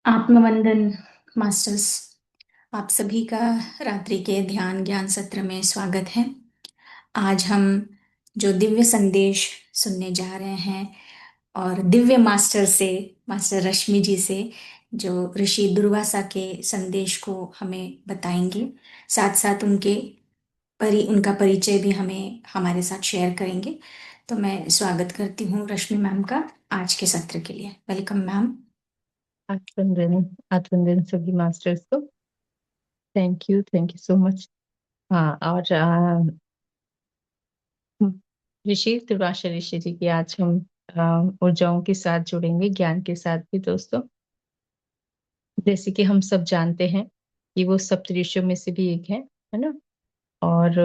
आत्मवंदन masters, आप सभी का रात्रि के ध्यान ज्ञान सत्र में स्वागत है। आज हम जो दिव्य संदेश सुनने जा रहे हैं और दिव्य मास्टर से, मास्टर रश्मि जी से, जो ऋषि दुर्वासा के संदेश को हमें बताएंगे, साथ साथ उनका परिचय भी हमें हमारे साथ शेयर करेंगे। तो मैं स्वागत करती हूँ रश्मि मैम का आज के सत्र के लिए। Welcome ma'am. आत्मवंदन आत्मवंदन सभी मास्टर्स को। Thank you so much. हाँ, और ऋषि दुर्वासा ऋषि जी की आज हम ऊर्जाओं के साथ जुड़ेंगे, ज्ञान के साथ भी दोस्तों। जैसे कि हम सब जानते हैं कि वो सप्त ऋषियों में से भी एक है ना। और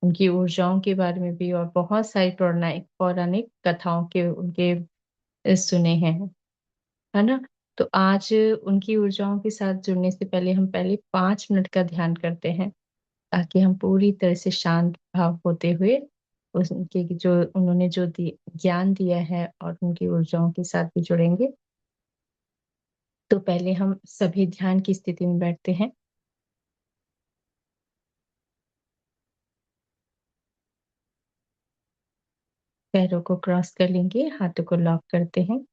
उनकी ऊर्जाओं के बारे में भी और बहुत सारी पौराणिक पौराणिक कथाओं के उनके सुने हैं, है ना। तो आज उनकी ऊर्जाओं के साथ जुड़ने से पहले हम पहले 5 मिनट का ध्यान करते हैं, ताकि हम पूरी तरह से शांत भाव होते हुए उनके जो उन्होंने जो ज्ञान दिया है और उनकी ऊर्जाओं के साथ भी जुड़ेंगे। तो पहले हम सभी ध्यान की स्थिति में बैठते हैं। पैरों को क्रॉस कर लेंगे, हाथों को लॉक करते हैं,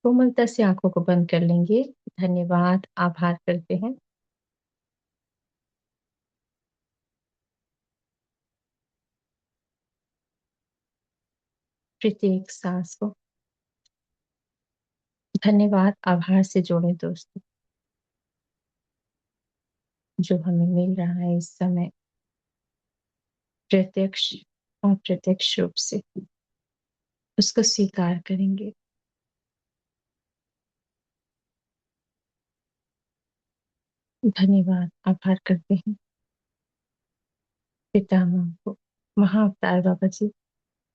कोमलता से आंखों को बंद कर लेंगे। धन्यवाद, आभार करते हैं। प्रत्येक सांस को धन्यवाद, आभार से जोड़े दोस्तों। जो हमें मिल रहा है इस समय, प्रत्यक्ष और प्रत्यक्ष रूप से उसको स्वीकार करेंगे। धन्यवाद, आभार करते हैं पितामह को, महाअवतार बाबा जी,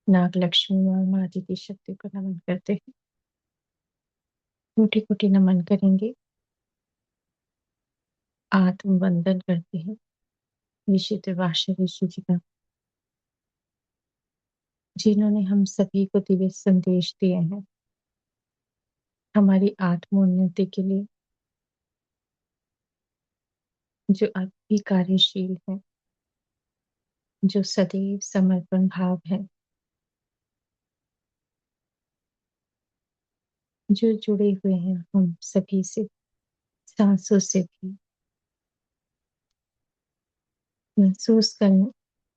नाग लक्ष्मी और माँ जी की शक्ति को नमन करते हैं। कोटि कोटि नमन करेंगे, आत्मवंदन करते हैं ऋषि दुर्वासा ऋषि जी का, जिन्होंने हम सभी को दिव्य संदेश दिए हैं हमारी आत्मोन्नति के लिए, जो अब भी कार्यशील है, जो सदैव समर्पण भाव है, जो जुड़े हुए हैं हम सभी से, सांसों से भी। महसूस करें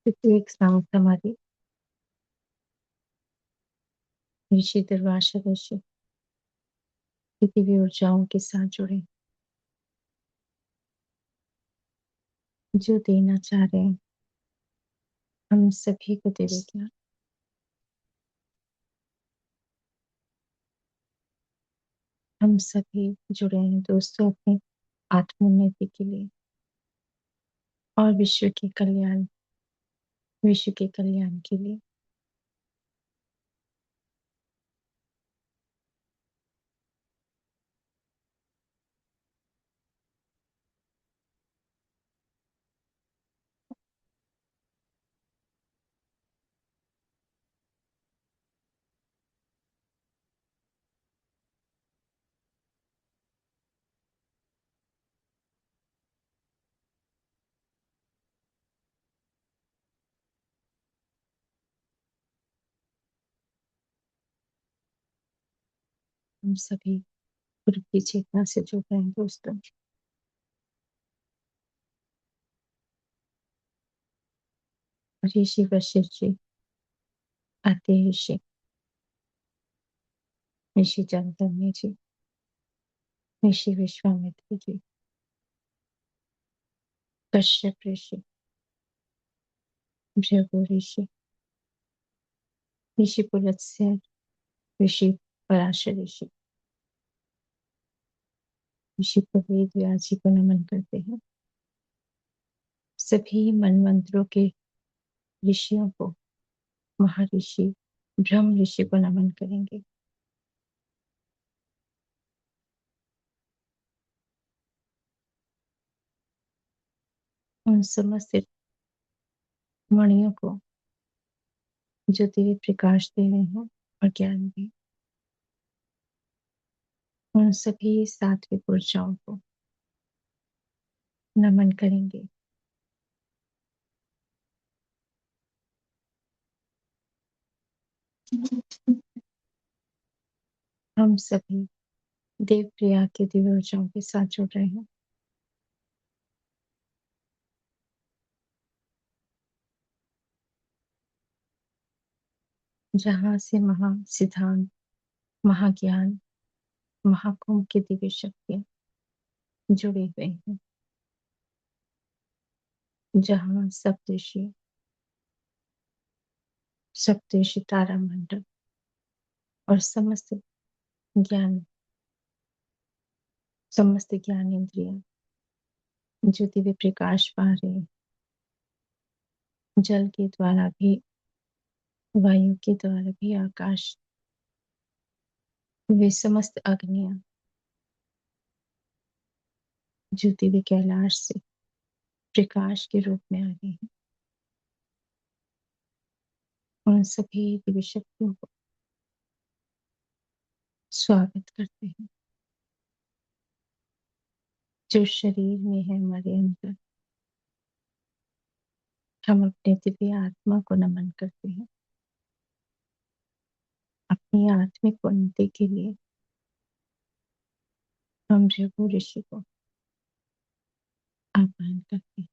प्रत्येक सांस हमारी ऋषि दुर्वासा ऋषि की दिव्य ऊर्जाओं के साथ जुड़े, जो देना चाह रहे हैं हम सभी को दिव्य ज्ञान। हम सभी जुड़े हैं दोस्तों अपनी आत्मोन्नति के लिए और विश्व के कल्याण के लिए। हम सभी गुरु की चेतना से जुड़ रहे हैं दोस्तों। ऋषि वशिष्ठ जी, आते ऋषि, ऋषि जमदग्नि जी, ऋषि विश्वामित्र जी, कश्यप ऋषि, भृगु ऋषि, ऋषि पुलत्स्य, ऋषि पराशर ऋषि, ऋषि वेद व्यास जी को नमन करते हैं। सभी मनमंत्रों के ऋषियों को, महर्षि ब्रह्म ऋषि को नमन करेंगे। उन समस्त मणियों को जो दिव्य प्रकाश दे रहे हैं और ज्ञान भी। उन सभी सात्विक ऊर्जाओं को नमन करेंगे। हम सभी देव प्रिया के दिव्य ऊर्जाओं के साथ जुड़ रहे हैं, जहां से महासिद्धांत, महाज्ञान, महाकुंभ की दिव्य शक्तियां जुड़ी हुई हैं, जहां सप्तऋषि तारा मंडल और ज्ञान समस्त ज्ञान इंद्रिया जो दिव्य प्रकाश पा रहे हैं, जल के द्वारा भी, वायु के द्वारा भी, आकाश, वे समस्त अग्नियां जो दिव्य कैलाश से प्रकाश के रूप में आ रही हैं, उन सभी दिव्य शक्तियों को स्वागत करते हैं। जो शरीर में है हमारे अंदर, हम अपने दिव्य आत्मा को नमन करते हैं। अपनी आत्मिक उन्नति के लिए हम भृगु ऋषि को आह्वान करते हैं,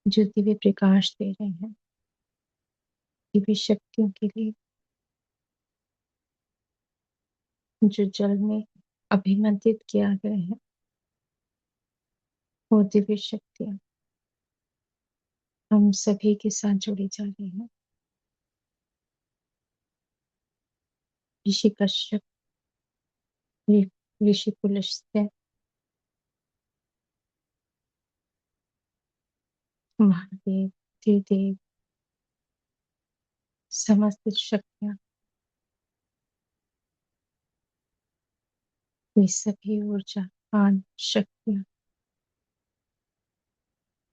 जो दिव्य प्रकाश दे रहे हैं, दिव्य शक्तियों के लिए, जो जल में अभिमंत्रित किया गया है, वो दिव्य शक्तियां हम सभी के साथ जुड़ी जा रही हैं। ऋषि कश्यप, ऋषि पुलस्त्य, महादेव, त्रिदेव, समस्त शक्तियां, वे सभी ऊर्जावान शक्तियां,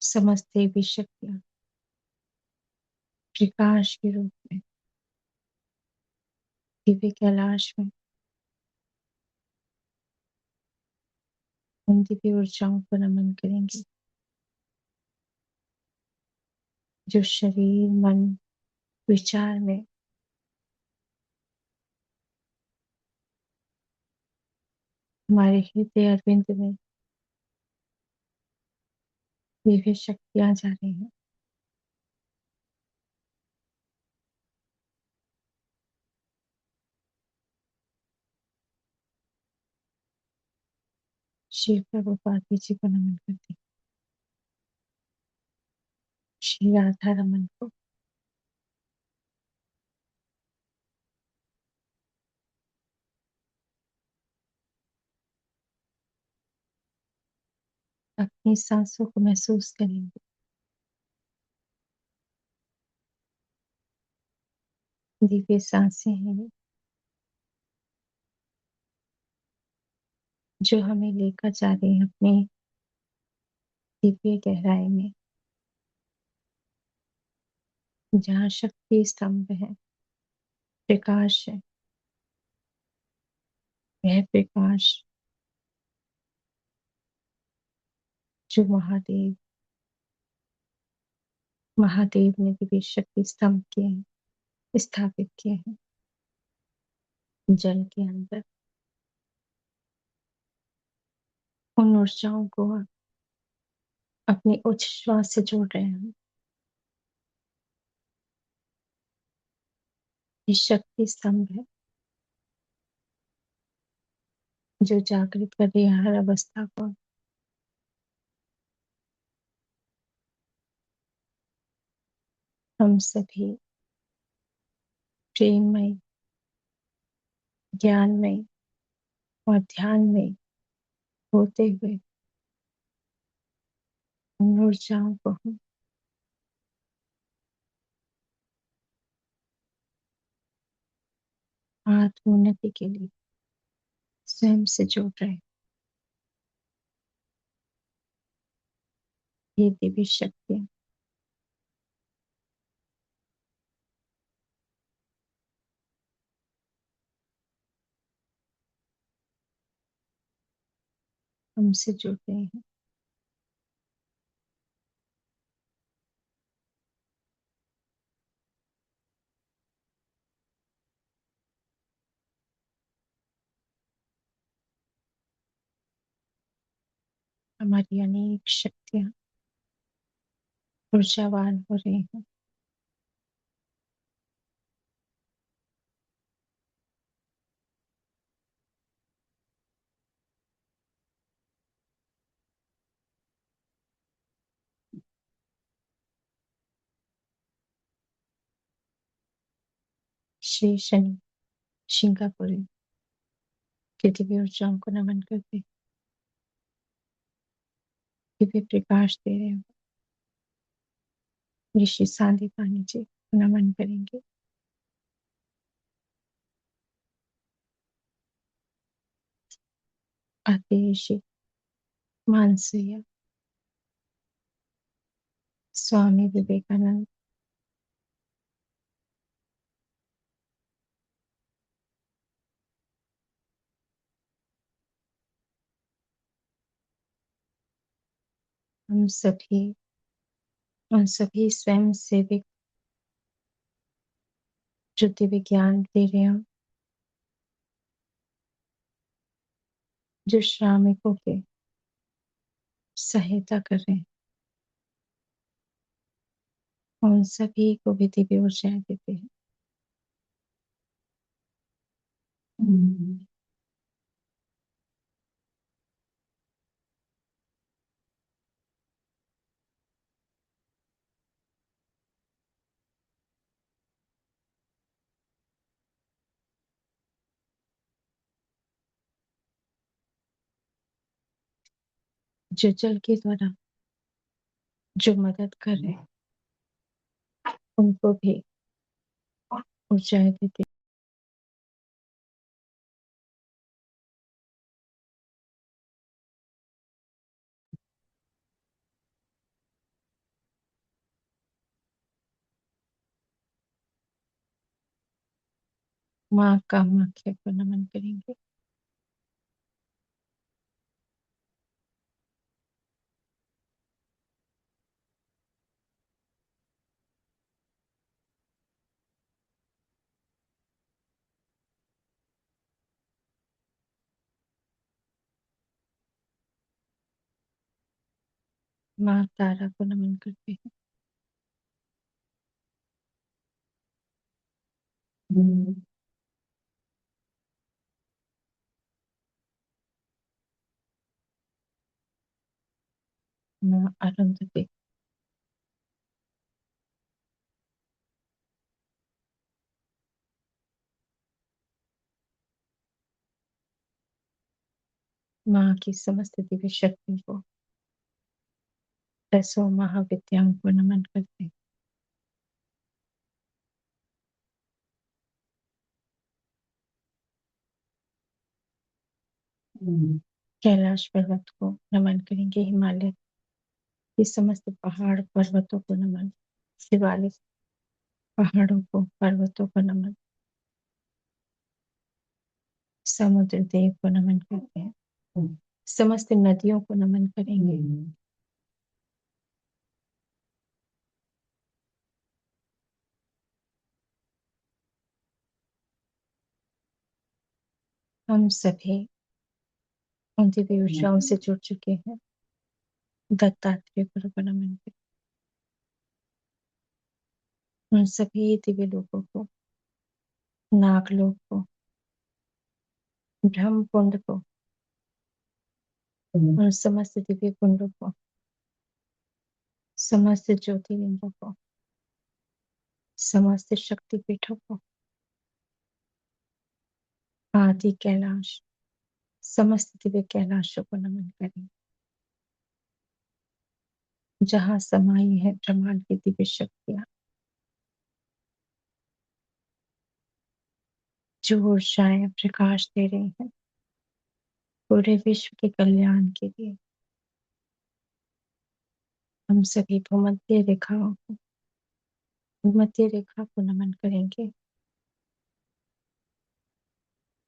समस्त देवी शक्तियां प्रकाश के रूप में दिव्य कैलाश में उन दिव्य ऊर्जाओं को नमन करेंगे, जो शरीर, मन, विचार में हमारे हृदय अरविंद में दिव्य शक्तियां जा रही हैं। श्री प्रभुपाद जी को नमन करते हैं, श्री राधा रमन को, अपनी सांसों को महसूस करेंगे। दिव्य सांसें हैं ये, जो हमें लेकर जा रहे हैं अपने दिव्य गहराई में, जहाँ शक्ति स्तंभ है, प्रकाश है। वह प्रकाश जो महादेव ने दिव्य शक्ति स्तंभ किए हैं, स्थापित किए हैं जल के अंदर, उन ऊर्जाओं को अपनी उच्च श्वास से जोड़ रहे हैं। ये शक्ति स्तंभ है जो जागृत कर रही है हर अवस्था को। हम सभी प्रेममय, ज्ञानमय और ध्यान में होते हुए उन ऊर्जाओं को हम आत्मोन्नति के लिए स्वयं से जोड़ रहे हैं। ये दिव्य शक्तियां हमसे जुड़ रहे हैं। हमारी अनेक शक्तियां ऊर्जावान हो रही हैं। श्री शनि सिंगापुरी की दिव्य ऊर्जाओं को नमन करते, दिव्य प्रकाश दे रहे हो। ऋषि सांदी पानी जी को नमन करेंगे। आतिशी मानसीय स्वामी विवेकानंद, हम सभी उन सभी स्वयं सेवक जो दिव्य ज्ञान दे रहे हो, जो श्रमिकों के सहायता कर रहे हैं, उन सभी को भी दिव्य ऊर्जाएं देते हैं। जो जल के द्वारा जो मदद कर रहे हैं, उनको भी ऊर्जाएं देते हैं। माँ कामाख्या को नमन करेंगे। माँ तारा को नमन करते हैं। माँ अरुंधति, माँ की समस्त दिव्य शक्ति को, दसों महाविद्याओं को नमन करते हैं। कैलाश पर्वत को नमन करेंगे। हिमालय की समस्त पहाड़ पर्वतों को नमन, शिवालिक पहाड़ों को पर्वतों को नमन, समुद्र देव को नमन करते हैं। समस्त नदियों को नमन करेंगे। हम सभी उन दिव्य ऊर्जाओं से जुड़ चुके हैं। दत्तात्रेय गुरु को नमन करते, उन सभी दिव्य लोगों को, नागलोक को, ब्रह्म कुंड को, उन समस्त दिव्य कुंडों को, समस्त ज्योतिर्लिंगों को, समस्त शक्ति पीठों को, आदि कैलाश, समस्त दिव्य कैलाशों को नमन करें, जहाँ समाई है ब्रह्मांड की दिव्य शक्तियां, जो ऊर्जाएं प्रकाश दे रही हैं पूरे विश्व के कल्याण के लिए। हम सभी भूमध्य रेखाओं को, भूमध्य रेखा को नमन करेंगे,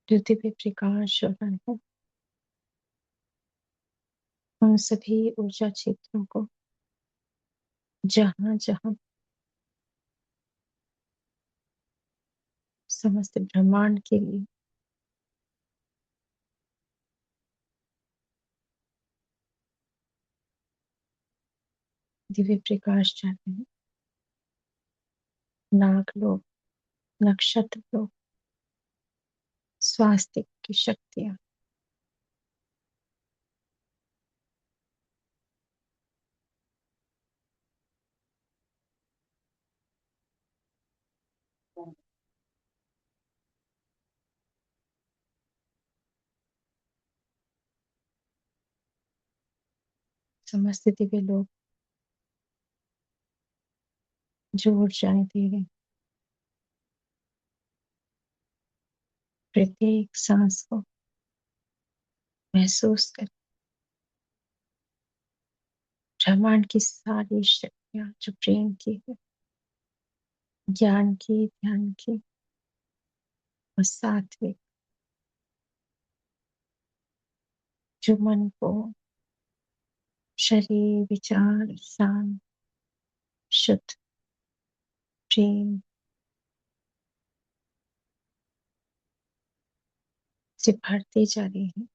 जो दिव्य प्रकाश हो रहा है। उन सभी ऊर्जा क्षेत्रों को जहां जहां समस्त ब्रह्मांड के लिए दिव्य प्रकाश चाहते हैं, नागलोक, नक्षत्र लोक, स्वास्थ्य की शक्तियां समस्त दिव्य लोग जो ऊर्जाएं दे रहे हैं, प्रत्येक सांस को महसूस कर ब्रह्मांड की सारी शक्तियां जो प्रेम की है, ज्ञान की, ध्यान की और सात्विक, जो मन को शरीर विचार शांत शुद्ध प्रेम से भरते जा रहे हैं।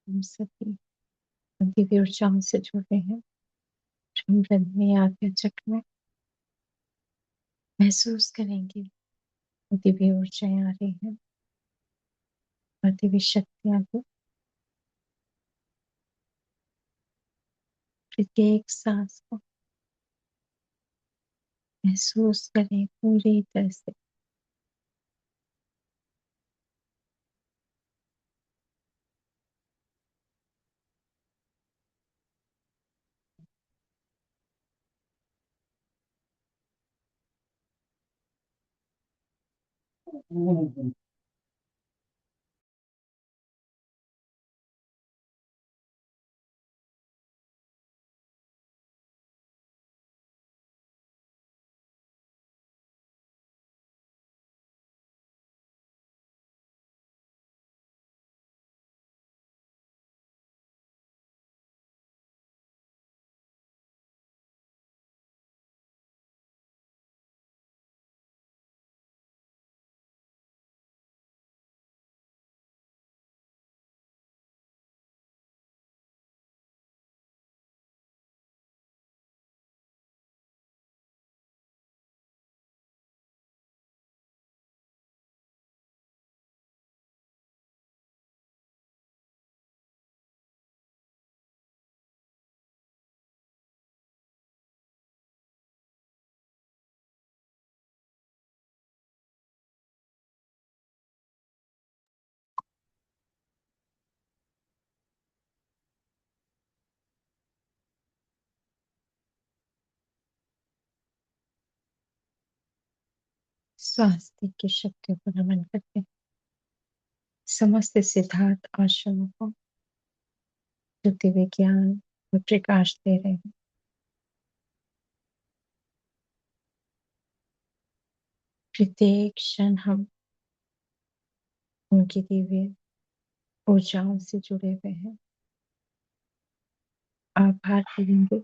हम सभी दिव्य ऊर्जाओं से जुड़े हैं। हम ब्रह्म में आज्ञा चक्र में महसूस करेंगे दिव्य ऊर्जाएं आ रही हैं और दिव्य शक्तियां भी प्रत्येक सांस को महसूस करें पूरी तरह से। स्वास्थ्य की शक्तियों को नमन करते हैं। समस्त सिद्धार्थ आश्रमों को जो दिव्य ज्ञान और प्रकाश दे रहे हैं, प्रत्येक क्षण हम उनकी दिव्य ऊर्जाओं से जुड़े हुए हैं। आभार करेंगे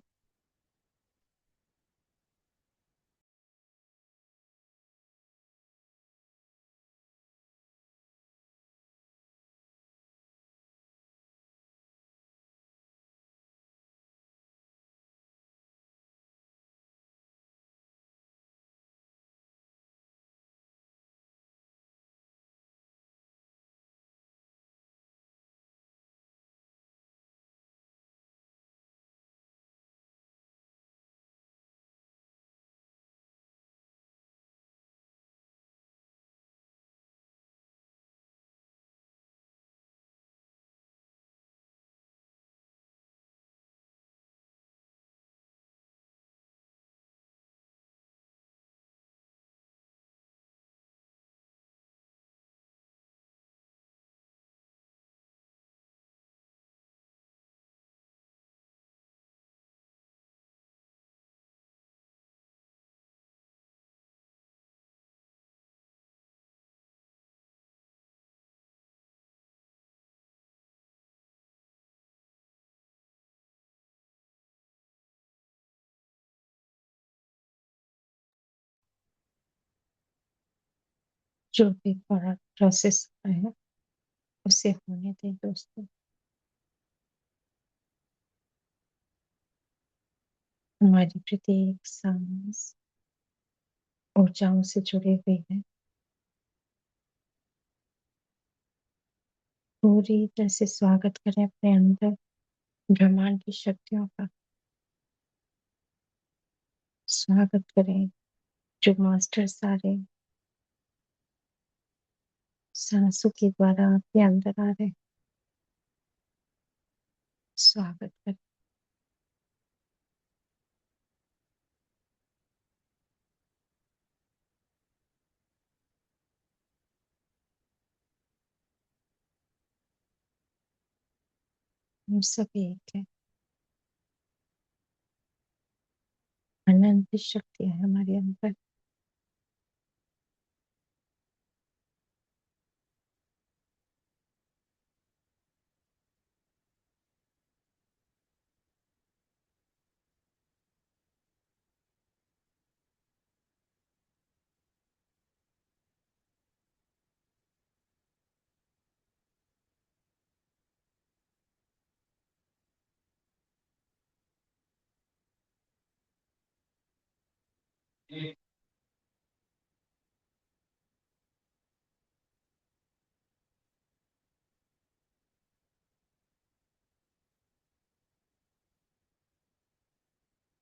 जो भी बड़ा प्रोसेस है उसे होने दें दोस्तों। हमारी प्रत्येक सांस ऊर्जाओं से जुड़ी हुई है। पूरी तरह से स्वागत करें अपने अंदर ब्रह्मांड की शक्तियों का। स्वागत करें जो मास्टर सारे सांसों के द्वारा आपके अंदर आ रहे। स्वागत करें। हम सब एक है। अनंत शक्ति है हमारे अंदर।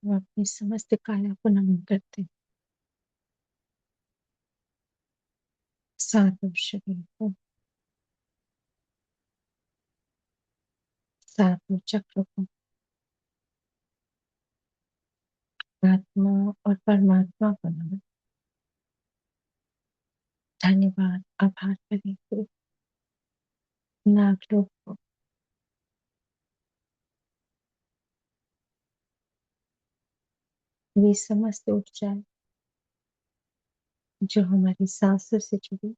हम अपनी समस्त काया को नमन करते हैं। सातों शरीर को, सातों चक्र को, आत्मा और परमात्मा को नमन। धन्यवाद, आभार करें पूरे नागलोक को। वे समस्त ऊर्जाएं जो हमारी सांसों से जुड़ी,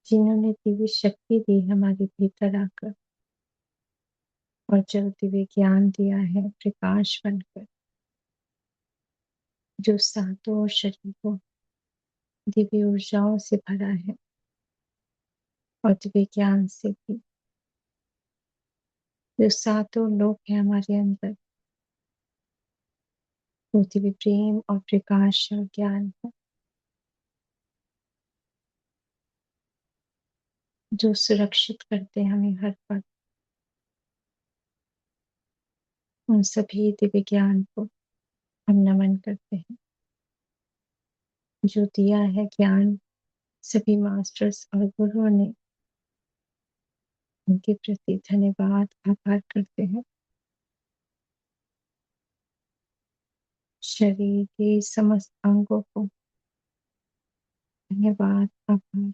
जिन्होंने दिव्य शक्ति दी हमारे भीतर आकर, और जो दिव्य ज्ञान दिया है प्रकाश बनकर, जो सातों शरीर को दिव्य ऊर्जाओं से भरा है और दिव्य ज्ञान से भी, जो सातों लोक है हमारे अंदर, वो दिव्य प्रेम और प्रकाश और ज्ञान है, जो सुरक्षित करते हैं हमें हर पल। उन सभी दिव्य ज्ञान को हम नमन करते हैं, जो दिया है ज्ञान सभी मास्टर्स और गुरुओं ने। उनके प्रति धन्यवाद, आभार करते हैं। शरीर के समस्त अंगों को धन्यवाद, आभार।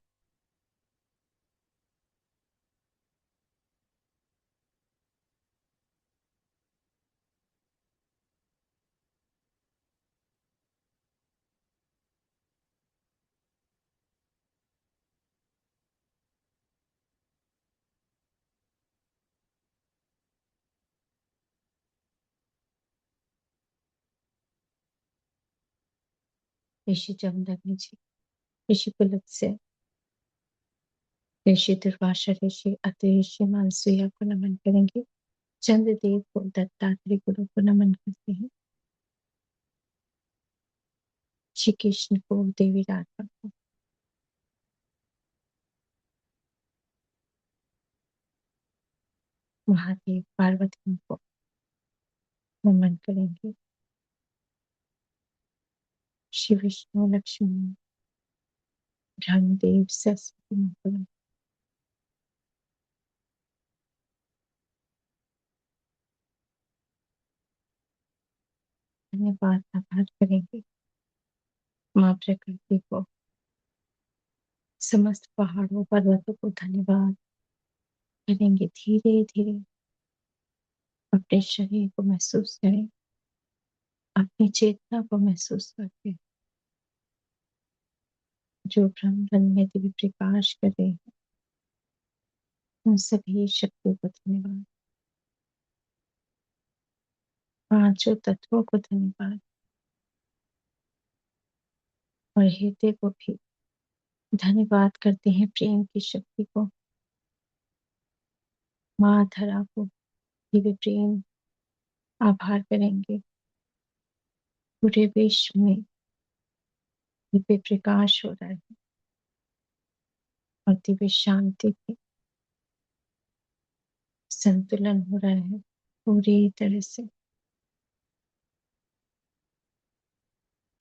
ऋषि जमदग्नि जी, ऋषि पुलत्स्य, ऋषि दुर्वासा ऋषि, अति ऋषि मानसूया को नमन करेंगे। चंद्रदेव को, दत्तात्रेय गुरु को नमन करते हैं। श्री कृष्ण को, देवी राधा को, महादेव पार्वती को नमन करेंगे। श्री विष्णु, लक्ष्मी, ब्रह्मदेव, सरस्वती माँ को धन्यवाद, आभार करेंगे। माँ प्रकृति को, समस्त पहाड़ों पर्वतों को धन्यवाद करेंगे। धीरे धीरे अपने शरीर को महसूस करें, अपनी चेतना को महसूस करके, जो ब्रह्म रंग में दिव्य प्रकाश कर रहे हैं। उन सभी शक्तियों को धन्यवाद। पांचों तत्वों को धन्यवाद, और हृदय को भी धन्यवाद करते हैं प्रेम की शक्ति को, माँ धरा को, दिव्य प्रेम आभार करेंगे। पूरे विश्व में दिव्य प्रकाश हो रहा है और दिव्य शांति की संतुलन हो रहा है पूरी तरह से।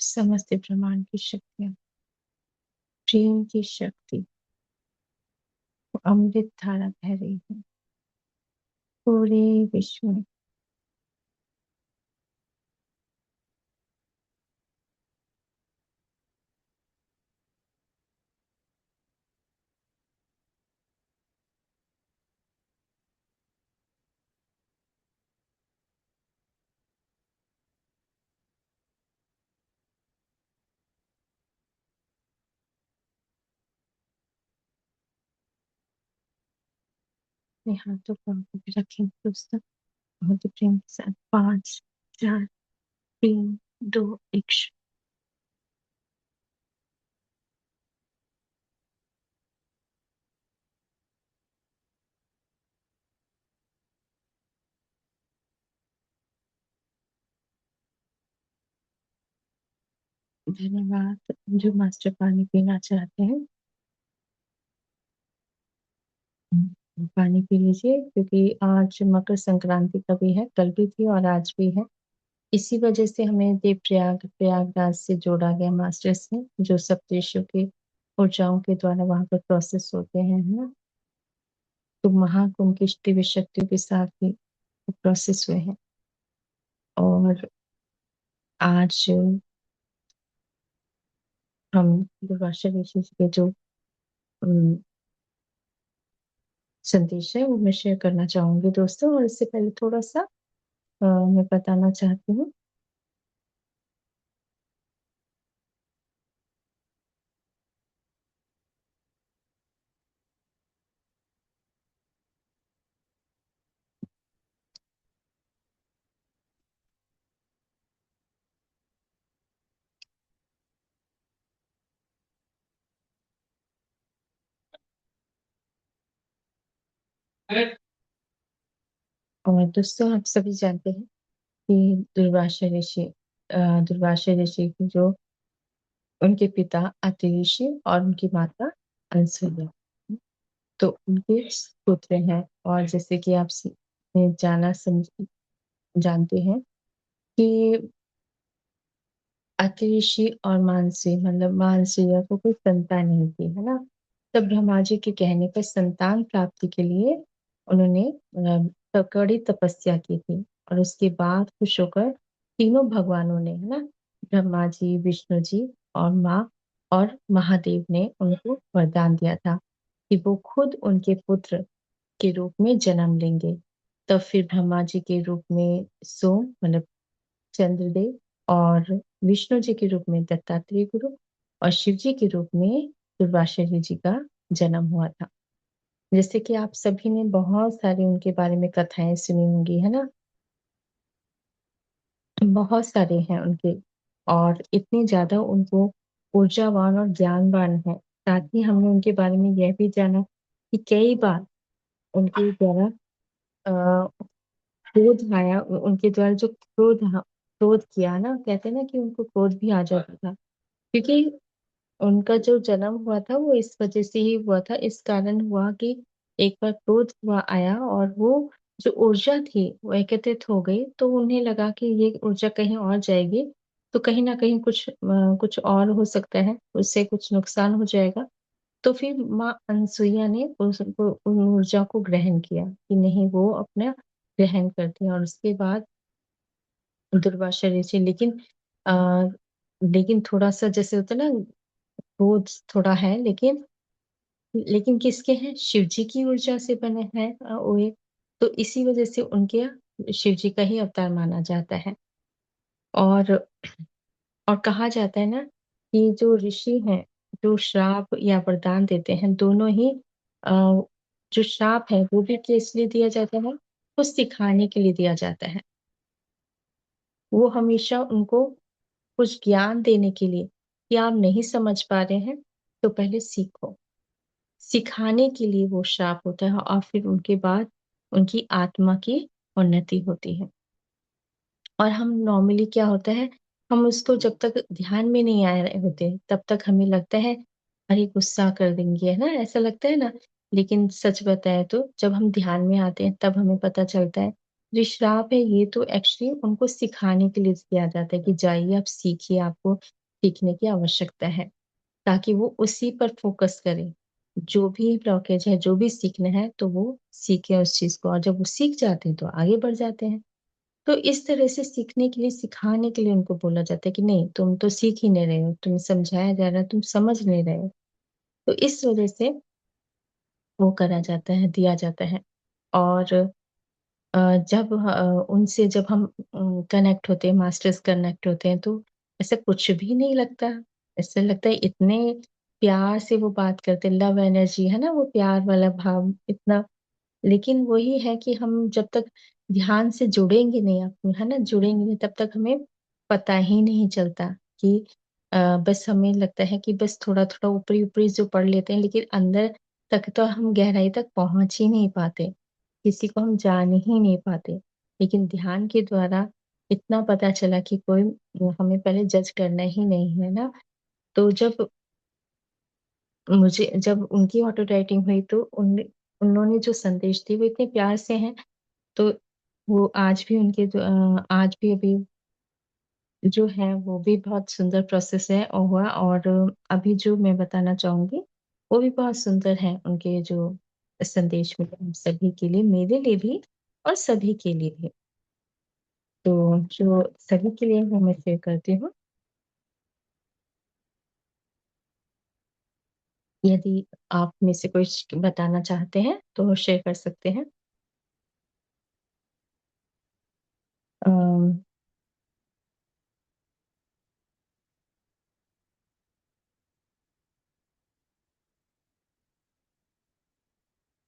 समस्त ब्रह्मांड की शक्तियां, प्रेम की शक्ति वो अमृत धारा बह रही है पूरे विश्व में। अपने हाथों को आगे भी रखें दोस्तों, बहुत ही प्रेम के साथ। 5, 4, 3, 2, 1। धन्यवाद। जो मास्टर पानी पीना चाहते हैं पानी पी लीजिए, क्योंकि आज मकर संक्रांति का भी है, कल भी थी और आज भी है। इसी वजह से हमें देवप्रयाग प्रयागराज से जोड़ा गया मास्टर से, जो सप्तऋषियों के ऊर्जाओं के द्वारा वहां पर प्रोसेस होते हैं, है ना। तो महाकुंभ की दिव्य शक्तियों के साथ ही प्रोसेस हुए हैं। और आज हम दुर्वासा ऋषि जी के जो अम, संदेश है वो मैं शेयर करना चाहूंगी दोस्तों। और इससे पहले थोड़ा सा मैं बताना चाहती हूँ। और दोस्तों आप सभी जानते हैं कि दुर्वासा ऋषि की जो उनके पिता अत्रि ऋषि और उनकी माता अनसुईया, तो उनके पुत्र हैं। और जैसे कि आप जाना समझ जानते हैं कि अत्रि ऋषि और मानसी, मतलब मानसिया को कोई संतान नहीं थी, है ना। तब ब्रह्मा जी के कहने पर संतान प्राप्ति के लिए उन्होंने कड़ी तपस्या की थी। और उसके बाद खुश होकर तीनों भगवानों ने, है ना, ब्रह्मा जी, विष्णु जी और माँ और महादेव ने उनको वरदान दिया था कि वो खुद उनके पुत्र के रूप में जन्म लेंगे। तब फिर ब्रह्मा जी के रूप में सोम, मतलब चंद्रदेव, और विष्णु जी के रूप में दत्तात्रेय गुरु, और शिव जी के रूप में दुर्वासा जी का जन्म हुआ था। जैसे कि आप सभी ने बहुत सारी उनके बारे में कथाएं सुनी होंगी, है ना। बहुत सारे हैं उनके, और इतनी ज्यादा उनको ऊर्जावान और ज्ञानवान है। साथ ही हमने उनके बारे में यह भी जाना कि कई बार उनके द्वारा क्रोध आया, उनके द्वारा जो क्रोध किया ना, कहते हैं ना कि उनको क्रोध भी आ जाता था, क्योंकि उनका जो जन्म हुआ था वो इस वजह से ही हुआ था। इस कारण हुआ कि एक बार क्रोध हुआ आया और वो जो ऊर्जा थी वो एकत्रित हो गई, तो उन्हें लगा कि ये ऊर्जा कहीं और जाएगी तो कहीं ना कहीं कुछ और हो सकता है, उससे कुछ नुकसान हो जाएगा। तो फिर माँ अनसुईया ने उन ऊर्जा को ग्रहण किया कि नहीं, वो अपना ग्रहण करती हैं। और उसके बाद दुर्वासा ऋषि, आ, लेकिन थोड़ा सा जैसे होता है ना, क्रोध थोड़ा है, लेकिन किसके हैं, शिव जी की ऊर्जा से बने हैं वो। तो इसी वजह से उनके शिव जी का ही अवतार माना जाता है। और और कहा जाता है ना कि जो ऋषि हैं, जो श्राप या वरदान देते हैं, दोनों ही आ, जो श्राप है वो भी किस लिए दिया जाता है, कुछ सिखाने के लिए दिया जाता है। वो हमेशा उनको कुछ ज्ञान देने के लिए कि आप नहीं समझ पा रहे हैं, तो पहले सीखो। सिखाने के लिए वो श्राप होता है, और फिर उनके बाद उनकी आत्मा की उन्नति होती है। और हम नॉर्मली क्या होता है, हम उसको जब तक ध्यान में नहीं आए रहे होते तब तक हमें लगता है अरे गुस्सा कर देंगे, है ना, ऐसा लगता है ना। लेकिन सच बताए तो जब हम ध्यान में आते हैं तब हमें पता चलता है जो श्राप है ये तो एक्चुअली उनको सिखाने के लिए किया जाता है कि जाइए आप सीखिए, आपको सीखने की आवश्यकता है, ताकि वो उसी पर फोकस करे। जो भी ब्लॉकेज है, जो भी सीखना है, तो वो सीखे उस चीज को, और जब वो सीख जाते हैं तो आगे बढ़ जाते हैं। तो इस तरह से सीखने के लिए, सिखाने के लिए उनको बोला जाता है कि नहीं तुम तो सीख ही नहीं रहे हो, तुम्हें समझाया जा रहा है, तुम समझ नहीं रहे हो। तो इस वजह से वो करा जाता है, दिया जाता है। और जब उनसे जब हम कनेक्ट होते हैं, मास्टर्स कनेक्ट होते हैं, तो ऐसा कुछ भी नहीं लगता। ऐसा लगता है इतने प्यार से वो बात करते, लव एनर्जी है ना, वो प्यार वाला भाव इतना। लेकिन वही है कि हम जब तक ध्यान से जुड़ेंगे नहीं, आप है ना, जुड़ेंगे नहीं, तब तक हमें पता ही नहीं चलता कि बस हमें लगता है कि बस थोड़ा थोड़ा ऊपरी ऊपरी जो पढ़ लेते हैं, लेकिन अंदर तक तो हम गहराई तक पहुंच ही नहीं पाते, किसी को हम जान ही नहीं पाते। लेकिन ध्यान के द्वारा इतना पता चला कि कोई हमें पहले जज करना ही नहीं है ना। तो जब मुझे जब उनकी ऑटो राइटिंग हुई तो उन्होंने जो संदेश दिए वो इतने प्यार से हैं। तो वो आज भी उनके आज भी अभी जो है वो भी बहुत सुंदर प्रोसेस है और हुआ। और अभी जो मैं बताना चाहूंगी वो भी बहुत सुंदर है, उनके जो संदेश मिले हम सभी के लिए, मेरे लिए भी और सभी के लिए भी। तो जो सभी के लिए वो मैं शेयर करती हूँ। यदि आप में से कोई बताना चाहते हैं तो शेयर कर सकते हैं। अम,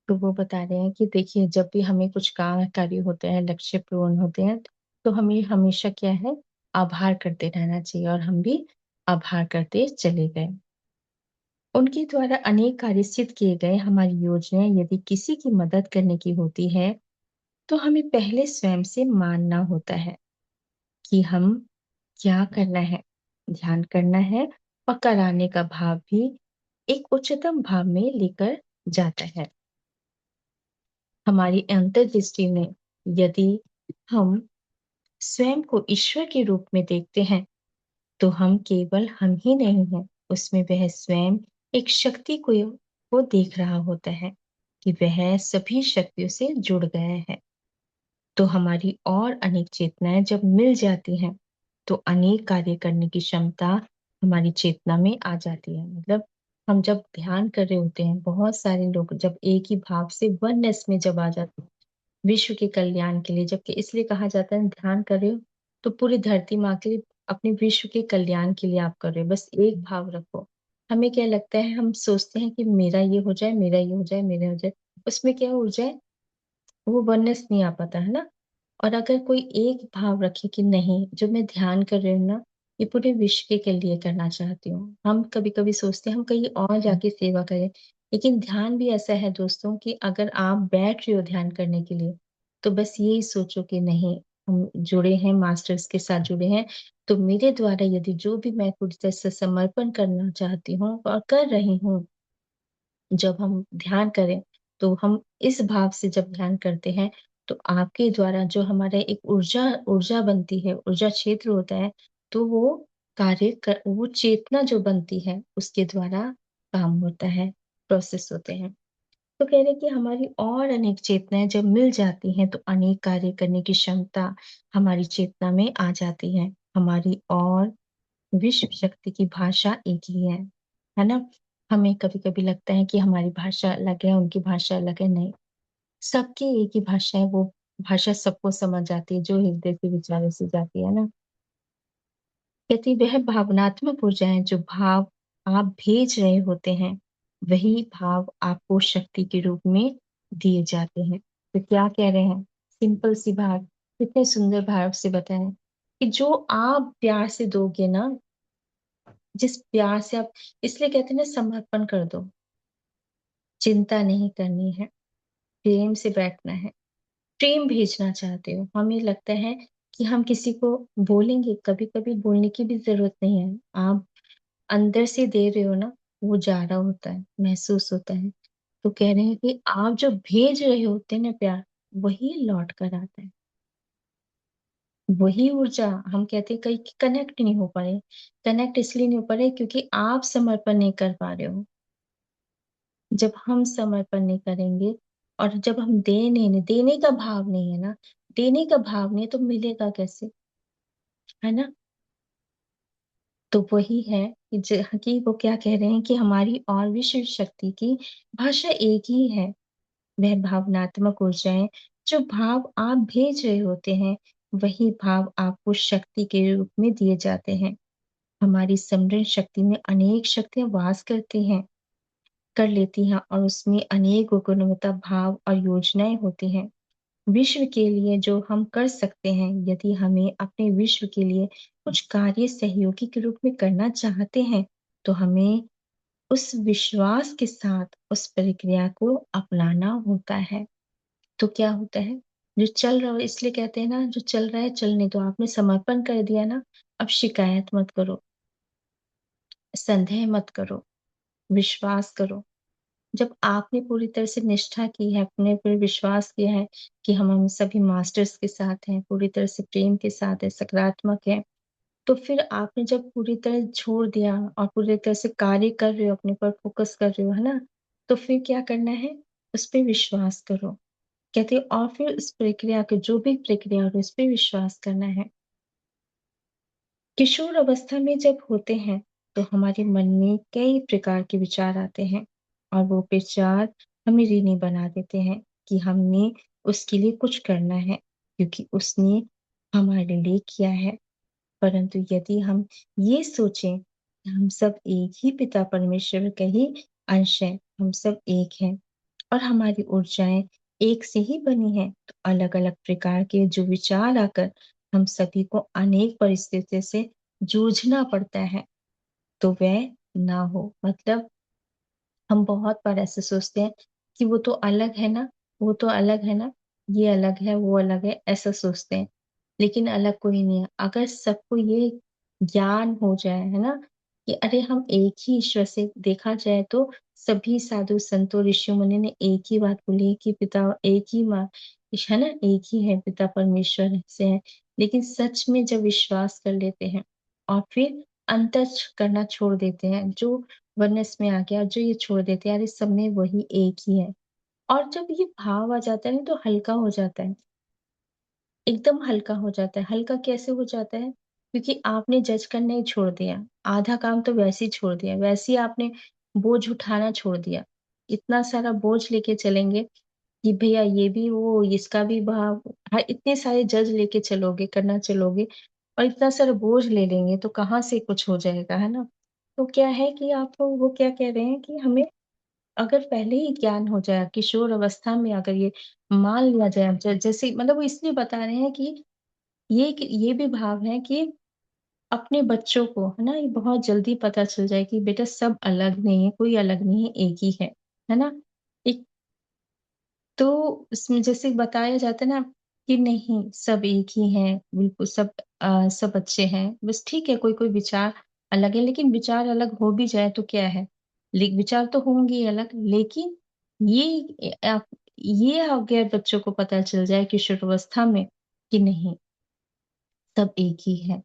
तो वो बता रहे हैं कि देखिए जब भी हमें कुछ काम कार्य होते हैं, लक्ष्य पूर्ण होते हैं, तो हमें हमेशा क्या है, आभार करते रहना चाहिए, और हम भी आभार करते चले गए। उनके द्वारा अनेक कार्य सिद्ध किए गए। हमारी योजनाएं यदि किसी की मदद करने की होती है तो हमें पहले स्वयं से मानना होता है कि हम क्या करना है, ध्यान करना है, और कराने का भाव भी एक उच्चतम भाव में लेकर जाता है। हमारी अंतर्दृष्टि में यदि हम स्वयं को ईश्वर के रूप में देखते हैं तो हम केवल हम ही नहीं हैं, उसमें वह स्वयं एक शक्ति को देख रहा होता है कि वह सभी शक्तियों से जुड़ गया है। तो हमारी और अनेक चेतनाएं जब मिल जाती हैं तो अनेक कार्य करने की क्षमता हमारी चेतना में आ जाती है। मतलब हम जब ध्यान कर रहे होते हैं, बहुत सारे लोग जब एक ही भाव से वननेस में जब आ जाते हैं, विश्व के कल्याण के लिए, जबकि इसलिए कहा जाता है ध्यान कर रहे हो तो पूरी धरती माँ के लिए, अपने विश्व के कल्याण के लिए आप कर रहे हो, बस एक भाव रखो। हमें क्या लगता है, हम सोचते हैं कि मेरा ये हो जाए, मेरा ये हो जाए, मेरा हो जाए, उसमें क्या ऊर्जा है, वो वननेस नहीं आ पाता है ना। और अगर कोई एक भाव रखे कि नहीं, जो मैं ध्यान कर रही हूँ ना, ये पूरे विश्व के लिए करना चाहती हूँ। हम कभी कभी सोचते हैं हम कहीं और जाके सेवा करें, लेकिन ध्यान भी ऐसा है दोस्तों कि अगर आप बैठ रहे हो ध्यान करने के लिए, तो बस यही सोचो कि नहीं, हम जुड़े हैं, मास्टर्स के साथ जुड़े हैं, तो मेरे द्वारा यदि जो भी मैं कुछ जैसे समर्पण करना चाहती हूँ और कर रही हूँ, जब हम ध्यान करें तो हम इस भाव से जब ध्यान करते हैं तो आपके द्वारा जो हमारा एक ऊर्जा ऊर्जा बनती है, ऊर्जा क्षेत्र होता है, तो वो वो चेतना जो बनती है उसके द्वारा काम होता है, प्रोसेस होते हैं। तो कह रहे हैं कि हमारी और अनेक चेतनाएं जब मिल जाती हैं तो अनेक कार्य करने की क्षमता हमारी चेतना में आ जाती है। हमारी और विश्व शक्ति की भाषा एक ही है ना। हमें कभी कभी लगता है कि हमारी भाषा अलग है, उनकी भाषा अलग है, नहीं, सबकी एक ही भाषा है। वो भाषा सबको समझ जाती है जो हृदय से विचारों से जाती है ना। कहती वह भावनात्मक ऊर्जाएं जो भाव आप भेज रहे होते हैं, वही भाव आपको शक्ति के रूप में दिए जाते हैं। तो क्या कह रहे हैं, सिंपल सी बात, कितने सुंदर भाव से बताएं कि जो आप प्यार से दोगे ना, जिस प्यार से आप, इसलिए कहते हैं ना, समर्पण कर दो। चिंता नहीं करनी है, प्रेम से बैठना है, प्रेम भेजना चाहते हो। हमें लगता है कि हम किसी को बोलेंगे, कभी कभी बोलने की भी जरूरत नहीं है। आप अंदर से दे रहे हो ना, वो जा रहा होता है, महसूस होता है। तो कह रहे हैं कि आप जो भेज रहे होते हैं ना प्यार, वही लौट कर आता है। वही ऊर्जा, हम कहते हैं कहीं कनेक्ट नहीं हो पा रहे। कनेक्ट इसलिए नहीं हो पा रहे क्योंकि आप समर्पण नहीं कर पा रहे हो। जब हम समर्पण नहीं करेंगे, और जब हम देने का भाव नहीं है ना, देने का भाव नहीं है तो मिलेगा कैसे? है ना? तो वही है कि कि वो क्या कह रहे हैं कि हमारी और विश्व शक्ति की भाषा एक ही है। वह भावनात्मक ऊर्जाएं, जो भाव आप भेज रहे होते हैं, वही भाव आपको शक्ति के रूप में दिए जाते हैं। हमारी समरण शक्ति में अनेक शक्तियां वास करती हैं, कर लेती हैं, और उसमें अनेक गुणवत्ता भाव और योजनाएं होती हैं। विश्व के लिए जो हम कर सकते हैं, यदि हमें अपने विश्व के लिए कुछ कार्य सहयोगी के रूप में करना चाहते हैं, तो हमें उस विश्वास के साथ उस प्रक्रिया को अपनाना होता है। तो क्या होता है, जो चल रहा है, इसलिए कहते हैं ना, जो चल रहा है चलने दो। आपने समर्पण कर दिया ना, अब शिकायत मत करो, संदेह मत करो, विश्वास करो। जब आपने पूरी तरह से निष्ठा की है, अपने पर विश्वास किया है कि हम सभी मास्टर्स के साथ हैं, पूरी तरह से प्रेम के साथ है, सकारात्मक है, तो फिर आपने जब पूरी तरह छोड़ दिया और पूरी तरह से कार्य कर रहे हो, अपने पर फोकस कर रहे हो, है ना, तो फिर क्या करना है, उस पर विश्वास करो। कहते हैं, और फिर उस प्रक्रिया के, जो भी प्रक्रिया हो, उस पर विश्वास करना है। किशोर अवस्था में जब होते हैं, तो हमारे मन में कई प्रकार के विचार आते हैं, और वो विचार हमें ऋणी बना देते हैं कि हमने उसके लिए कुछ करना है, क्योंकि उसने हमारे लिए किया है। परंतु यदि हम ये सोचें कि हम सब एक ही पिता परमेश्वर के ही अंश हैं, हम सब एक हैं, और हमारी ऊर्जाएं एक से ही बनी है, तो अलग अलग प्रकार के जो विचार आकर हम सभी को अनेक परिस्थितियों से जूझना पड़ता है, तो वह ना हो। मतलब हम बहुत बार ऐसे सोचते हैं कि वो तो अलग है ना, वो तो अलग है ना, ये अलग है, वो अलग है, ऐसा सोचते हैं। लेकिन अलग कोई नहीं है। अगर सबको ये ज्ञान हो जाए, है ना, कि अरे हम एक ही ईश्वर से, देखा जाए तो सभी साधु संतों ऋषि मुनि ने एक ही बात बोली है कि पिता एक ही माँ, है ना, एक ही है, पिता परमेश्वर से है। लेकिन सच में जब विश्वास कर लेते हैं और फिर अंतर करना छोड़ देते हैं, जो वननेस में आ गया, जो ये छोड़ देते हैं, यार इस सब में वही एक ही है, और जब ये भाव आ जाता है ना, तो हल्का हो जाता है, एकदम हल्का हो जाता है। हल्का कैसे हो जाता है? क्योंकि आपने जज करना ही छोड़ दिया, आधा काम तो वैसे ही छोड़ दिया, वैसे ही आपने बोझ उठाना छोड़ दिया। इतना सारा बोझ लेके चलेंगे कि भैया ये भी, वो इसका भी भाव, हर इतने सारे जज लेके चलोगे, करना चलोगे, और इतना सारा बोझ ले लेंगे, तो कहाँ से कुछ हो जाएगा, है ना? तो क्या है कि आप, वो क्या कह रहे हैं कि हमें अगर पहले ही ज्ञान हो जाए, किशोर अवस्था में अगर ये मान लिया जाए, जैसे मतलब वो इसलिए बता रहे हैं कि ये भी भाव है कि अपने बच्चों को, है ना, ये बहुत जल्दी पता चल जाए कि बेटा सब अलग नहीं है, कोई अलग नहीं है, एक ही है ना। एक, तो इसमें जैसे बताया जाता है ना कि नहीं, सब एक ही हैं, बिल्कुल सब, सब अच्छे हैं, बस ठीक है, कोई कोई विचार अलग है, लेकिन विचार अलग हो भी जाए तो क्या है, विचार तो होंगे ही अलग, लेकिन ये अगर बच्चों को पता चल जाए किशोरावस्था में कि नहीं, सब एक ही है,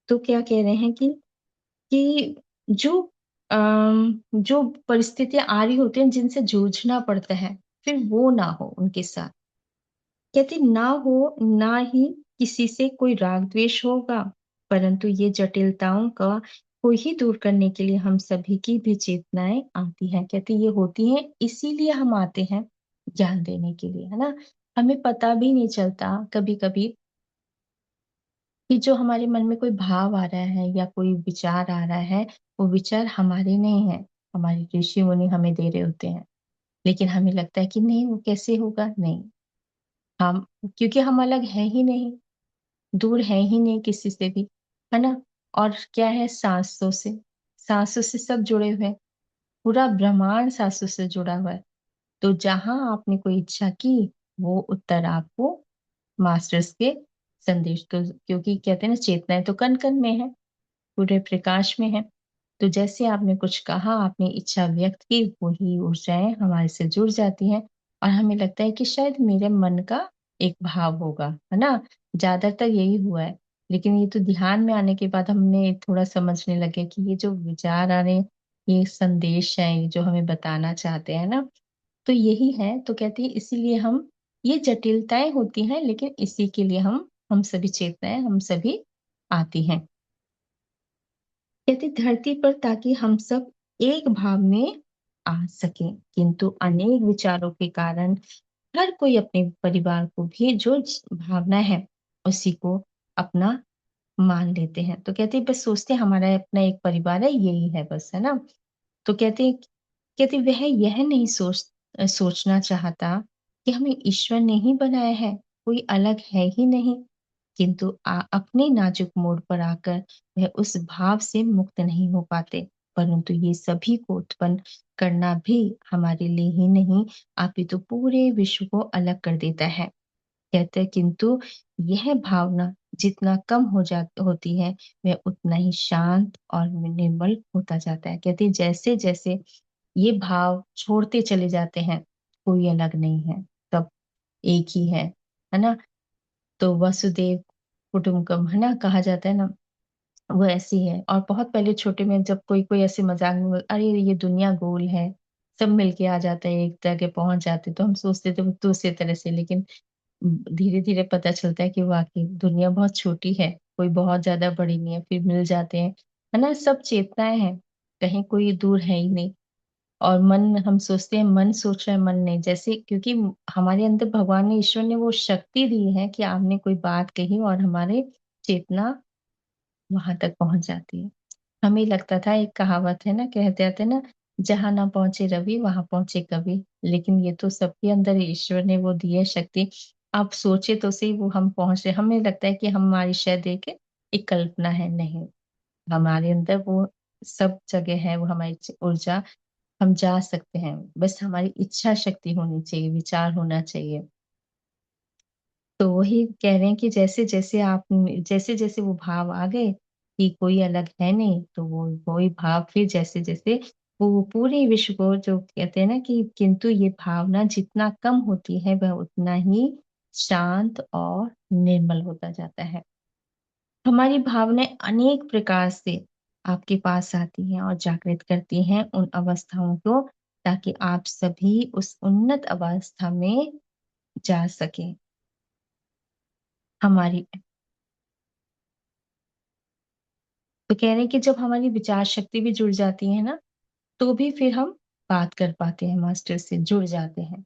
तो क्या कह रहे हैं कि जो जो परिस्थितियां आ रही होती हैं, जिनसे जूझना पड़ता है, फिर वो ना हो उनके साथ। कहते ना हो, ना ही किसी से कोई राग द्वेष होगा, परंतु ये जटिलताओं को ही दूर करने के लिए हम सभी की भी चेतनाएं आती हैं। कहते ये होती हैं, इसीलिए हम आते हैं ज्ञान देने के लिए, है ना। हमें पता भी नहीं चलता कभी कभी कि जो हमारे मन में कोई भाव आ रहा है या कोई विचार आ रहा है, वो विचार हमारे नहीं है, हमारे ऋषि मुनि हमें दे रहे होते हैं। लेकिन हमें लगता है कि नहीं, वो कैसे होगा, नहीं, हम, क्योंकि हम अलग है ही नहीं, दूर है ही नहीं किसी से भी, है ना। और क्या है, सांसों से, सांसों से सब जुड़े हुए हैं, पूरा ब्रह्मांड सांसों से जुड़ा हुआ है। तो जहां आपने कोई इच्छा की, वो उत्तर आपको मास्टर्स के संदेश, तो क्योंकि कहते हैं ना चेतनाएं तो कण कण में है, पूरे प्रकाश में है। तो जैसे आपने कुछ कहा, आपने इच्छा व्यक्त की, वही ऊर्जाएं हमारे से जुड़ जाती हैं और हमें लगता है कि शायद मेरे मन का एक भाव होगा, है ना। ज्यादातर यही हुआ है। लेकिन ये तो ध्यान में आने के बाद हमने थोड़ा समझने लगे कि ये जो विचार आ रहे हैं, ये संदेश है, ये जो हमें बताना चाहते हैं ना, तो यही है। तो कहते हैं इसीलिए हम, ये जटिलताएं होती हैं, लेकिन इसी के लिए हम सभी चेतनाएं, हम सभी आती हैं। कहते धरती पर ताकि हम सब एक भाव में आ सकें, किंतु अनेक विचारों के कारण हर कोई अपने परिवार को भी जो भावना है उसी को अपना मान लेते हैं। तो कहते हैं बस सोचते हैं हमारा अपना एक परिवार है, यही है बस, है ना। तो कहते वह यह नहीं सोचना चाहता कि हमें ईश्वर ने ही बनाया है, कोई अलग है ही नहीं। किंतु अपने नाजुक मोड़ पर आकर वह उस भाव से मुक्त नहीं हो पाते। परंतु ये सभी को उत्पन्न करना भी हमारे लिए ही नहीं, अपितु पूरे विश्व को अलग कर देता है। कहते हैं किंतु यह भावना जितना कम होती है, वह उतना ही शांत और निर्मल होता जाता है। कहते हैं जैसे जैसे ये भाव छोड़ते चले जाते हैं, कोई अलग नहीं है, सब एक ही है ना। तो वसुदेव कुटुम्बकम, है ना, कहा जाता है ना, वो ऐसी है। और बहुत पहले छोटे में जब कोई कोई ऐसे मजाक में अरे ये दुनिया गोल है, सब मिलके आ जाते हैं, एक जगह पहुंच जाते, तो हम सोचते थे वो दूसरी तरह से। लेकिन धीरे धीरे पता चलता है कि वाकई दुनिया बहुत छोटी है, कोई बहुत ज्यादा बड़ी नहीं है, फिर मिल जाते हैं, है ना। सब चेतनाएं हैं, कहीं कोई दूर है ही नहीं। और मन, हम सोचते हैं मन सोच रहा है, मन नहीं, जैसे क्योंकि हमारे अंदर भगवान ने, ईश्वर ने वो शक्ति दी है कि आपने कोई बात कही और हमारे चेतना वहां तक पहुंच जाती है। हमें लगता था, एक कहावत है ना, कहते आते ना, जहां ना पहुंचे रवि वहां पहुंचे कवि। लेकिन ये तो सबके अंदर ईश्वर ने वो दी है शक्ति। आप सोचे तो सही, वो हम पहुंच रहे। हमें लगता है कि हमारी शायद एक कल्पना है, नहीं, हमारे अंदर वो सब जगह है, वो हमारी ऊर्जा, हम जा सकते हैं। बस हमारी इच्छा शक्ति होनी चाहिए, विचार होना चाहिए। तो वही कह रहे हैं कि जैसे जैसे आप, जैसे जैसे वो भाव आ गए कि कोई अलग है नहीं, तो वो वही भाव फिर जैसे जैसे वो पूरे विश्व को, जो कहते हैं ना कि किंतु ये भावना जितना कम होती है, वह उतना ही शांत और निर्मल होता जाता है। हमारी भावनाएं अनेक प्रकार से आपके पास आती हैं और जागृत करती हैं उन अवस्थाओं को, ताकि आप सभी उस उन्नत अवस्था में जा सकें। हमारी, तो कह रहे हैं कि जब हमारी विचार शक्ति भी जुड़ जाती है ना, तो भी फिर हम बात कर पाते हैं, मास्टर से जुड़ जाते हैं।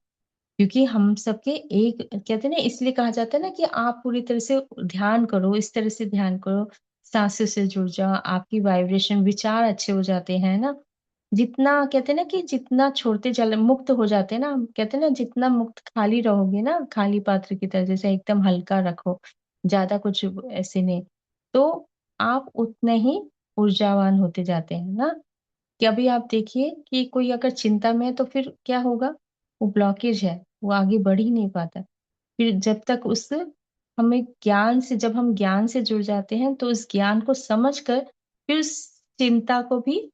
क्योंकि हम सबके एक, कहते हैं ना, इसलिए कहा जाता है ना कि आप पूरी तरह से ध्यान करो, इस तरह से ध्यान करो, सांसों से जुड़ जाओ, आपकी वाइब्रेशन, विचार अच्छे हो जाते हैं ना। जितना कहते हैं ना कि जितना छोड़ते चले, मुक्त हो जाते हैं ना, हम कहते हैं ना जितना मुक्त खाली रहोगे ना, खाली पात्र की तरह, जैसे एकदम हल्का रखो, ज्यादा कुछ ऐसे नहीं, तो आप उतने ही ऊर्जावान होते जाते हैं ना। कि अभी आप देखिए कि कोई अगर चिंता में है, तो फिर क्या होगा, वो ब्लॉकेज है, वो आगे बढ़ ही नहीं पाता। फिर जब तक उस, हमें ज्ञान से, जब हम ज्ञान से जुड़ जाते हैं, तो उस ज्ञान को समझ कर फिर उस चिंता को भी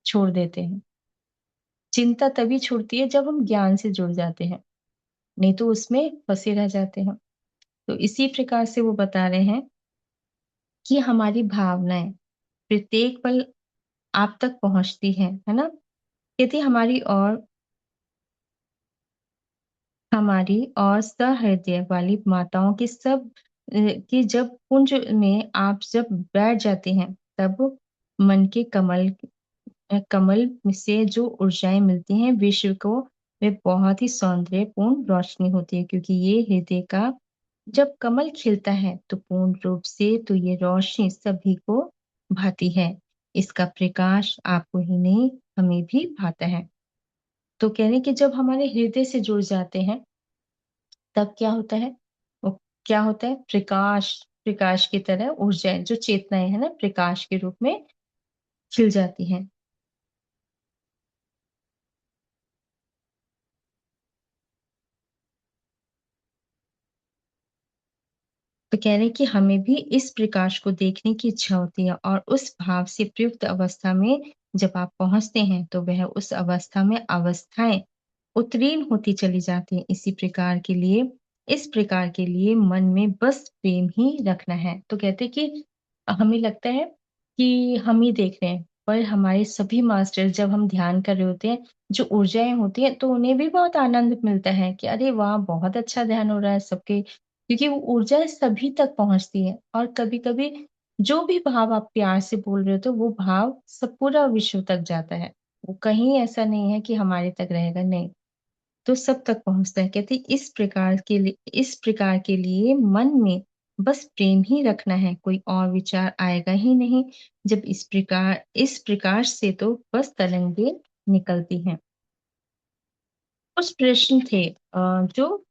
छोड़ देते हैं। चिंता तभी छूटती है जब हम ज्ञान से जुड़ जाते हैं, नहीं तो उसमें फंसे रह जाते हैं। तो इसी प्रकार से वो बता रहे हैं कि हमारी भावनाएं प्रत्येक पल आप तक पहुंचती है ना। यदि हमारी और सहृदय वाली माताओं की सब कि जब कुंज में आप जब बैठ जाते हैं, तब मन के कमल से जो ऊर्जाएं मिलती हैं विश्व को, वे बहुत ही सौंदर्यपूर्ण रोशनी होती है। क्योंकि ये हृदय का जब कमल खिलता है, तो पूर्ण रूप से तो ये रोशनी सभी को भाती है। इसका प्रकाश आपको ही नहीं, हमें भी भाता है। तो कह रहे हैं कि जब हमारे हृदय से जुड़ जाते हैं, तब क्या होता है, वो क्या होता है, प्रकाश, प्रकाश की तरह ऊर्जाएं, जो चेतनाएं है ना, प्रकाश के रूप में खिल जाती हैं। तो कह रहे हैं कि हमें भी इस प्रकाश को देखने की इच्छा होती है और उस भाव से प्रयुक्त अवस्था में जब आप पहुंचते हैं तो वह उस अवस्था में अवस्थाएं उत्तीर्ण होती चली जाती हैं। इस प्रकार के लिए मन में बस प्रेम ही रखना है। तो कहते हैं कि हमें लगता है कि हम ही देख रहे हैं, पर हमारे सभी मास्टर जब हम ध्यान कर रहे होते हैं, जो ऊर्जाएं होती हैं, तो उन्हें भी बहुत आनंद मिलता है कि अरे वाह, बहुत अच्छा ध्यान हो रहा है सबके, क्योंकि वो ऊर्जा सभी तक पहुंचती है। और कभी-कभी जो भी भाव आप प्यार से बोल रहे हो तो वो भाव सब पूरा विश्व तक जाता है। वो कहीं ऐसा नहीं है कि हमारे तक रहेगा, नहीं। तो सब तक पहुंचता है। कहते हैं इस प्रकार के लिए मन में बस प्रेम ही रखना है, कोई और विचार आएगा ही नहीं। जब इस प्रकाश से तो बस तरंगे निकलती हैं। कुछ प्रश्न थे जो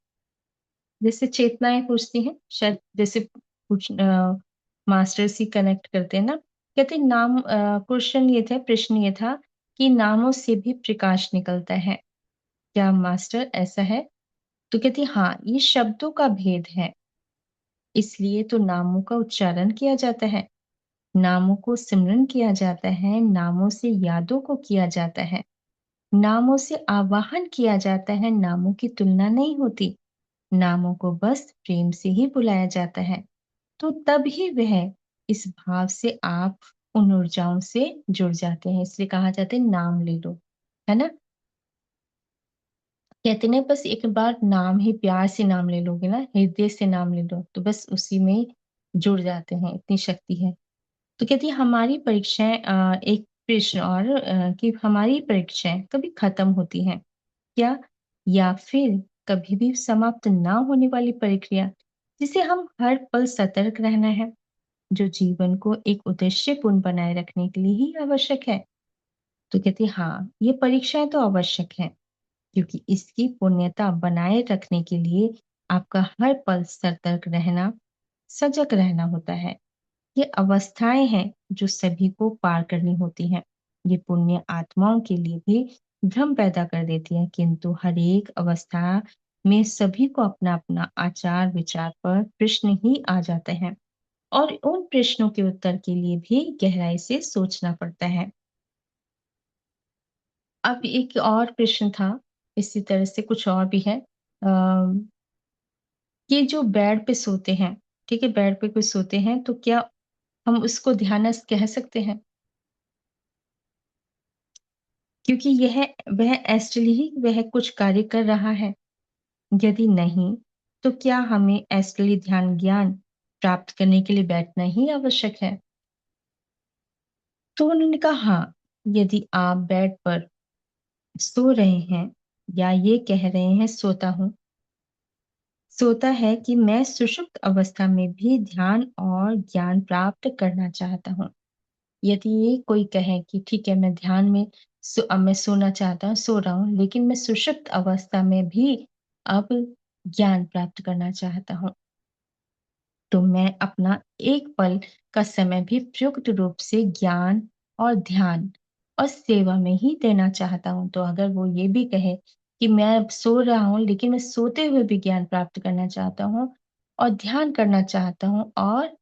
जैसे चेतनाएं पूछती हैं, शायद जैसे कुछ मास्टर ही कनेक्ट करते हैं ना। कहते हैं प्रश्न ये था कि नामों से भी प्रकाश निकलता है क्या मास्टर, ऐसा है? तो कहती हाँ, ये शब्दों का भेद है, इसलिए तो नामों का उच्चारण किया जाता है, नामों को सिमरन किया जाता है, नामों से यादों को किया जाता है, नामों से आवाहन किया जाता है, नामों की तुलना नहीं होती, नामों को बस प्रेम से ही बुलाया जाता है। तो तब ही वह इस भाव से आप उन ऊर्जाओं से जुड़ जाते हैं, इसलिए कहा जाता है नाम ले लो, है ना। कहते हैं बस एक बार नाम ही प्यार से नाम ले लोगे ना, हृदय से नाम ले लो तो बस उसी में जुड़ जाते हैं, इतनी शक्ति है। तो कहती है हमारी परीक्षाएं एक प्रश्न और कि हमारी परीक्षाएं कभी खत्म होती हैं क्या, या फिर कभी भी समाप्त ना होने वाली प्रक्रिया जिसे हम हर पल सतर्क रहना है, जो जीवन को एक उद्देश्यपूर्ण बनाए रखने के लिए ही आवश्यक है। तो कहती है हाँ, ये परीक्षाएं तो आवश्यक है, क्योंकि इसकी पुण्यता बनाए रखने के लिए आपका हर पल सतर्क रहना, सजग रहना होता है। ये अवस्थाएं हैं जो सभी को पार करनी होती हैं। ये पुण्य आत्माओं के लिए भी भ्रम पैदा कर देती है, किंतु हर एक अवस्था में सभी को अपना अपना आचार विचार पर प्रश्न ही आ जाते हैं और उन प्रश्नों के उत्तर के लिए भी गहराई से सोचना पड़ता है। अब एक और प्रश्न था, इसी तरह से कुछ और भी है। ये जो बेड पे सोते हैं, ठीक है, बेड पे कोई सोते हैं तो क्या हम उसको ध्यानस्थ कह सकते हैं? क्योंकि वह एस्ट्रली ही वह कुछ कार्य कर रहा है। यदि नहीं, तो क्या हमें एस्ट्रली ध्यान ज्ञान प्राप्त करने के लिए बैठना ही आवश्यक है? तो उन्होंने कहा हाँ, यदि आप बेड पर सो रहे हैं या ये कह रहे हैं सोता है कि मैं सुषुप्त अवस्था में भी ध्यान और ज्ञान प्राप्त करना चाहता हूँ। यदि ये कोई कहे कि ठीक है, मैं ध्यान में अब मैं सोना चाहता हूँ, सो रहा हूँ, लेकिन मैं सुषुप्त अवस्था में भी अब ज्ञान प्राप्त करना चाहता हूँ, तो मैं अपना एक पल का समय भी प्रयुक्त रूप से ज्ञान और ध्यान और सेवा में ही देना चाहता हूँ। तो अगर वो ये भी कहे कि मैं अब सो रहा हूँ, लेकिन मैं सोते हुए भी ज्ञान प्राप्त करना चाहता हूँ और ध्यान करना चाहता हूँ और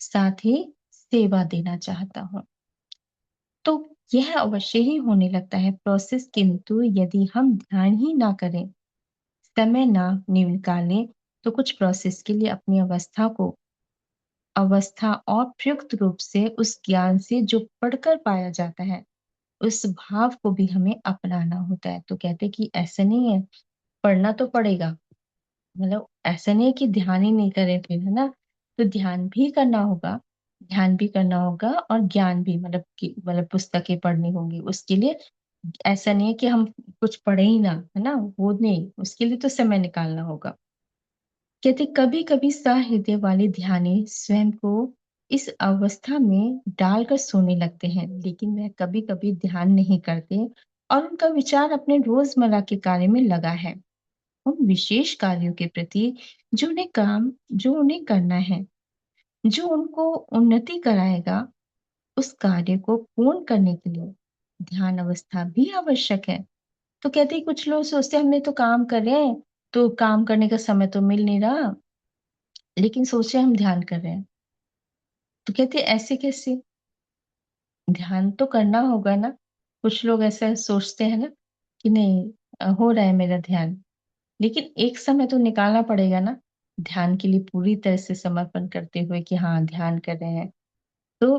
साथ ही सेवा देना चाहता हूँ, तो यह अवश्य ही होने लगता है प्रोसेस। किंतु यदि हम ध्यान ही ना करें, समय ना निकालें, तो कुछ प्रोसेस के लिए अपनी अवस्था और प्रयुक्त रूप से उस ज्ञान से जो पढ़कर पाया जाता है, उस भाव को भी हमें अपनाना होता है। तो कहते हैं कि ऐसा नहीं है, पढ़ना तो पड़ेगा, मतलब ऐसा नहीं है कि ध्यान ही नहीं करें फिर, है ना। तो ध्यान भी करना होगा, ध्यान भी करना होगा और ज्ञान भी, मतलब पुस्तकें पढ़नी होंगी उसके लिए। ऐसा नहीं है कि हम कुछ पढ़े ही ना, है ना, वो नहीं, उसके लिए तो समय निकालना होगा। कहते कभी कभी सहृदय वाले ध्यानी स्वयं को इस अवस्था में डालकर सोने लगते हैं, लेकिन वह कभी कभी ध्यान नहीं करते और उनका विचार अपने रोजमर्रा के कार्य में लगा है, उन विशेष कार्यों के प्रति जो उन्हें करना है, जो उनको उन्नति कराएगा, उस कार्य को पूर्ण करने के लिए ध्यान अवस्था भी आवश्यक है। तो कहते हैं कुछ लोग सोचते हैं हमने तो काम कर रहे हैं, तो काम करने का समय तो मिल नहीं रहा, लेकिन सोच रहे हैं हम ध्यान कर रहे हैं। तो कहते हैं ऐसे कैसे? ध्यान तो करना होगा ना। कुछ लोग ऐसा सोचते हैं ना कि नहीं, हो रहा है मेरा ध्यान, लेकिन एक समय तो निकालना पड़ेगा ना ध्यान के लिए पूरी तरह से समर्पण करते हुए कि हाँ ध्यान कर रहे हैं। तो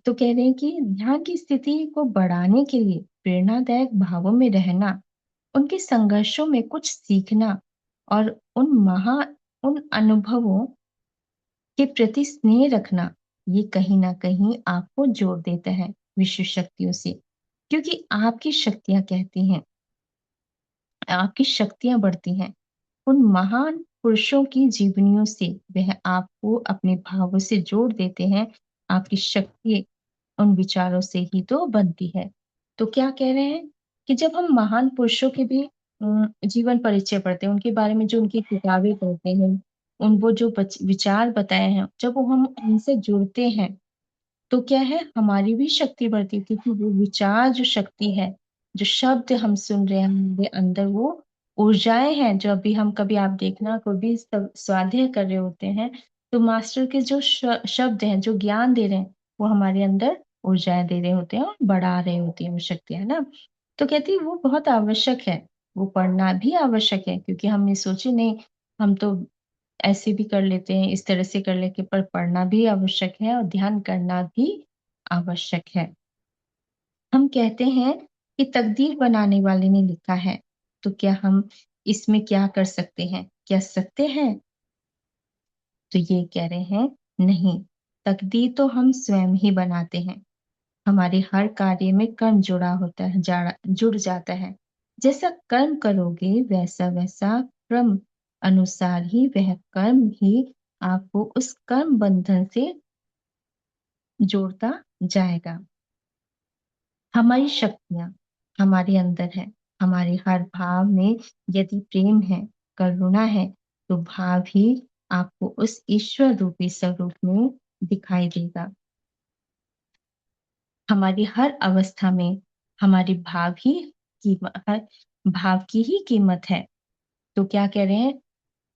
कह रहे हैं कि ध्यान की स्थिति को बढ़ाने के लिए प्रेरणादायक भावों में रहना, उनके संघर्षों में कुछ सीखना और उन अनुभवों के प्रति स्नेह रखना, ये कहीं ना कहीं आपको जोड़ देता है विश्व शक्तियों से। क्योंकि आपकी शक्तियां कहती हैं, आपकी शक्तियां बढ़ती हैं उन महान पुरुषों की जीवनियों से। वह आपको अपने भावों से जोड़ देते हैं। आपकी शक्ति उन विचारों से ही तो बनती है। तो क्या कह रहे हैं कि जब हम महान पुरुषों के भी जीवन परिचय पढ़ते हैं, उनके बारे में जो उनकी किताबें पढ़ते हैं, उन वो जो विचार बताए हैं, जब वो हम उनसे जुड़ते हैं तो क्या है, हमारी भी शक्ति बढ़ती है। क्योंकि वो विचार जो शक्ति है, जो शब्द हम सुन रहे हैं, हमारे अंदर वो ऊर्जाएं हैं। जो अभी हम कभी आप देखना कोई भी स्वाध्याय कर रहे होते हैं, तो मास्टर के जो शब्द हैं, जो ज्ञान दे रहे हैं, वो हमारे अंदर ऊर्जाएं दे रहे होते हैं और बढ़ा रहे होती हैं वो शक्तियां, है ना। तो कहती है वो बहुत आवश्यक है, वो पढ़ना भी आवश्यक है। क्योंकि हम ये सोचे नहीं, हम तो ऐसे भी कर लेते हैं, इस तरह से कर लेते, पर पढ़ना भी आवश्यक है और ध्यान करना भी आवश्यक है। हम कहते हैं कि तकदीर बनाने वाले ने लिखा है, तो क्या हम इसमें क्या कर सकते हैं? क्या सकते हैं? तो ये कह रहे हैं नहीं, तकदीर तो हम स्वयं ही बनाते हैं। हमारे हर कार्य में कर्म जुड़ा होता है, जुड़ जाता है। जैसा कर्म करोगे वैसा वैसा क्रम अनुसार ही वह कर्म ही आपको उस कर्म बंधन से जोड़ता जाएगा। हमारी शक्तियां हमारे अंदर है। हमारे हर भाव में यदि प्रेम है, करुणा है, तो भाव ही आपको उस ईश्वर रूपी स्वरूप में दिखाई देगा। हमारी हर अवस्था में हमारे भाव की ही कीमत है। तो क्या कह रहे हैं,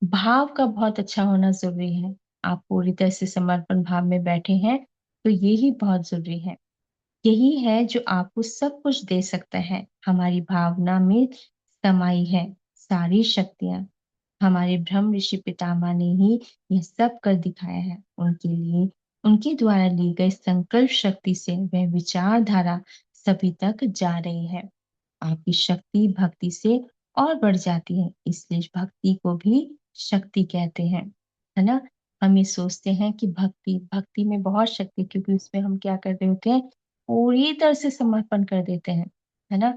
भाव का बहुत अच्छा होना जरूरी है। आप पूरी तरह से समर्पण भाव में बैठे हैं, तो ये ही बहुत जरूरी है। यही है जो आपको सब कुछ दे सकता है। हमारी भावना में समाई है सारी शक्तियां। हमारे ब्रह्म ऋषि पितामह ने ही यह सब कर दिखाया है। उनके लिए उनके द्वारा ली गई संकल्प शक्ति से वह विचारधारा सभी तक जा रही है। आपकी शक्ति भक्ति से और बढ़ जाती है, इसलिए भक्ति को भी शक्ति कहते हैं, है ना। हम ये सोचते हैं कि भक्ति भक्ति में बहुत शक्ति, क्योंकि उसमें हम क्या कर रहे होते हैं, पूरी तरह से समर्पण कर देते हैं, है ना।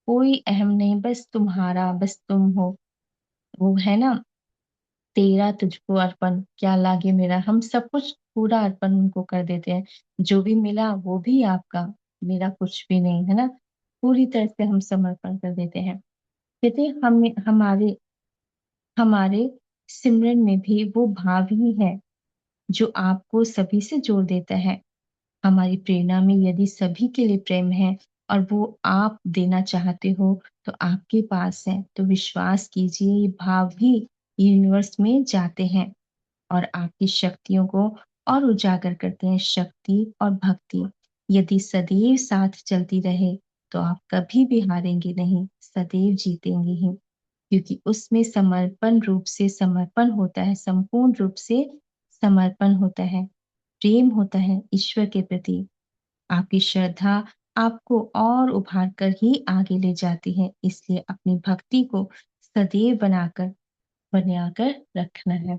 कोई अहम नहीं, बस तुम्हारा, बस तुम हो, वो है ना, तेरा तुझको अर्पण क्या लागे मेरा। हम सब कुछ पूरा अर्पण उनको कर देते हैं। जो भी मिला वो भी आपका, मेरा कुछ भी नहीं, है ना। पूरी तरह से हम समर्पण कर देते हैं। कहते हैं हम हमारे सिमरन में भी वो भाव ही है जो आपको सभी से जोड़ देता है। हमारी प्रेरणा में यदि सभी के लिए प्रेम है और वो आप देना चाहते हो, तो आपके पास है, तो विश्वास कीजिए ये भाव भी यूनिवर्स में जाते हैं और आपकी शक्तियों को और उजागर करते हैं। शक्ति और भक्ति यदि सदैव साथ चलती रहे, तो आप कभी भी हारेंगे नहीं, सदैव जीतेंगे ही। क्योंकि उसमें समर्पण होता है, संपूर्ण रूप से समर्पण होता है, प्रेम होता है ईश्वर के प्रति। आपकी श्रद्धा आपको और उभार कर ही आगे ले जाती है। इसलिए अपनी भक्ति को सदैव बनाकर रखना है।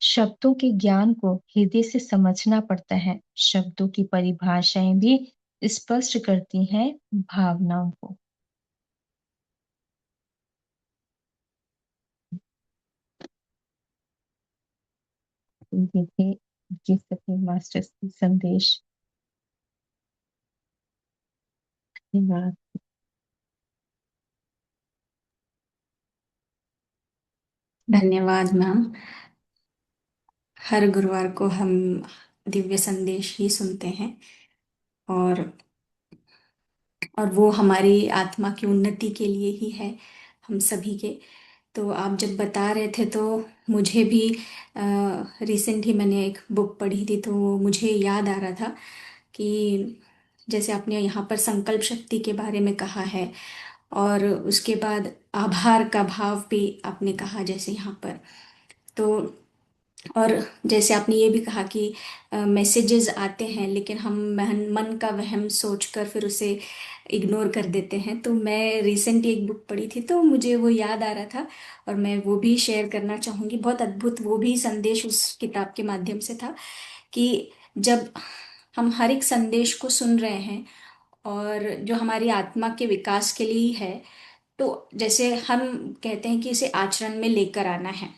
शब्दों के ज्ञान को हृदय से समझना पड़ता है। शब्दों की परिभाषाएं भी स्पष्ट करती हैं भावनाओं को। ये थे जी सके मास्टर्स की संदेश। धन्यवाद। धन्यवाद मैम। हर गुरुवार को हम दिव्य संदेश ही सुनते हैं, और वो हमारी आत्मा की उन्नति के लिए ही है, हम सभी के। तो आप जब बता रहे थे तो मुझे भी रिसेंट ही मैंने एक बुक पढ़ी थी, तो मुझे याद आ रहा था कि जैसे आपने यहाँ पर संकल्प शक्ति के बारे में कहा है, और उसके बाद आभार का भाव भी आपने कहा जैसे यहाँ पर। तो और जैसे आपने ये भी कहा कि मैसेजेस आते हैं, लेकिन हम मन का वहम सोचकर फिर उसे इग्नोर कर देते हैं। तो मैं रिसेंट एक बुक पढ़ी थी, तो मुझे वो याद आ रहा था, और मैं वो भी शेयर करना चाहूँगी। बहुत अद्भुत वो भी संदेश उस किताब के माध्यम से था कि जब हम हर एक संदेश को सुन रहे हैं, और जो हमारी आत्मा के विकास के लिए ही है, तो जैसे हम कहते हैं कि इसे आचरण में लेकर आना है,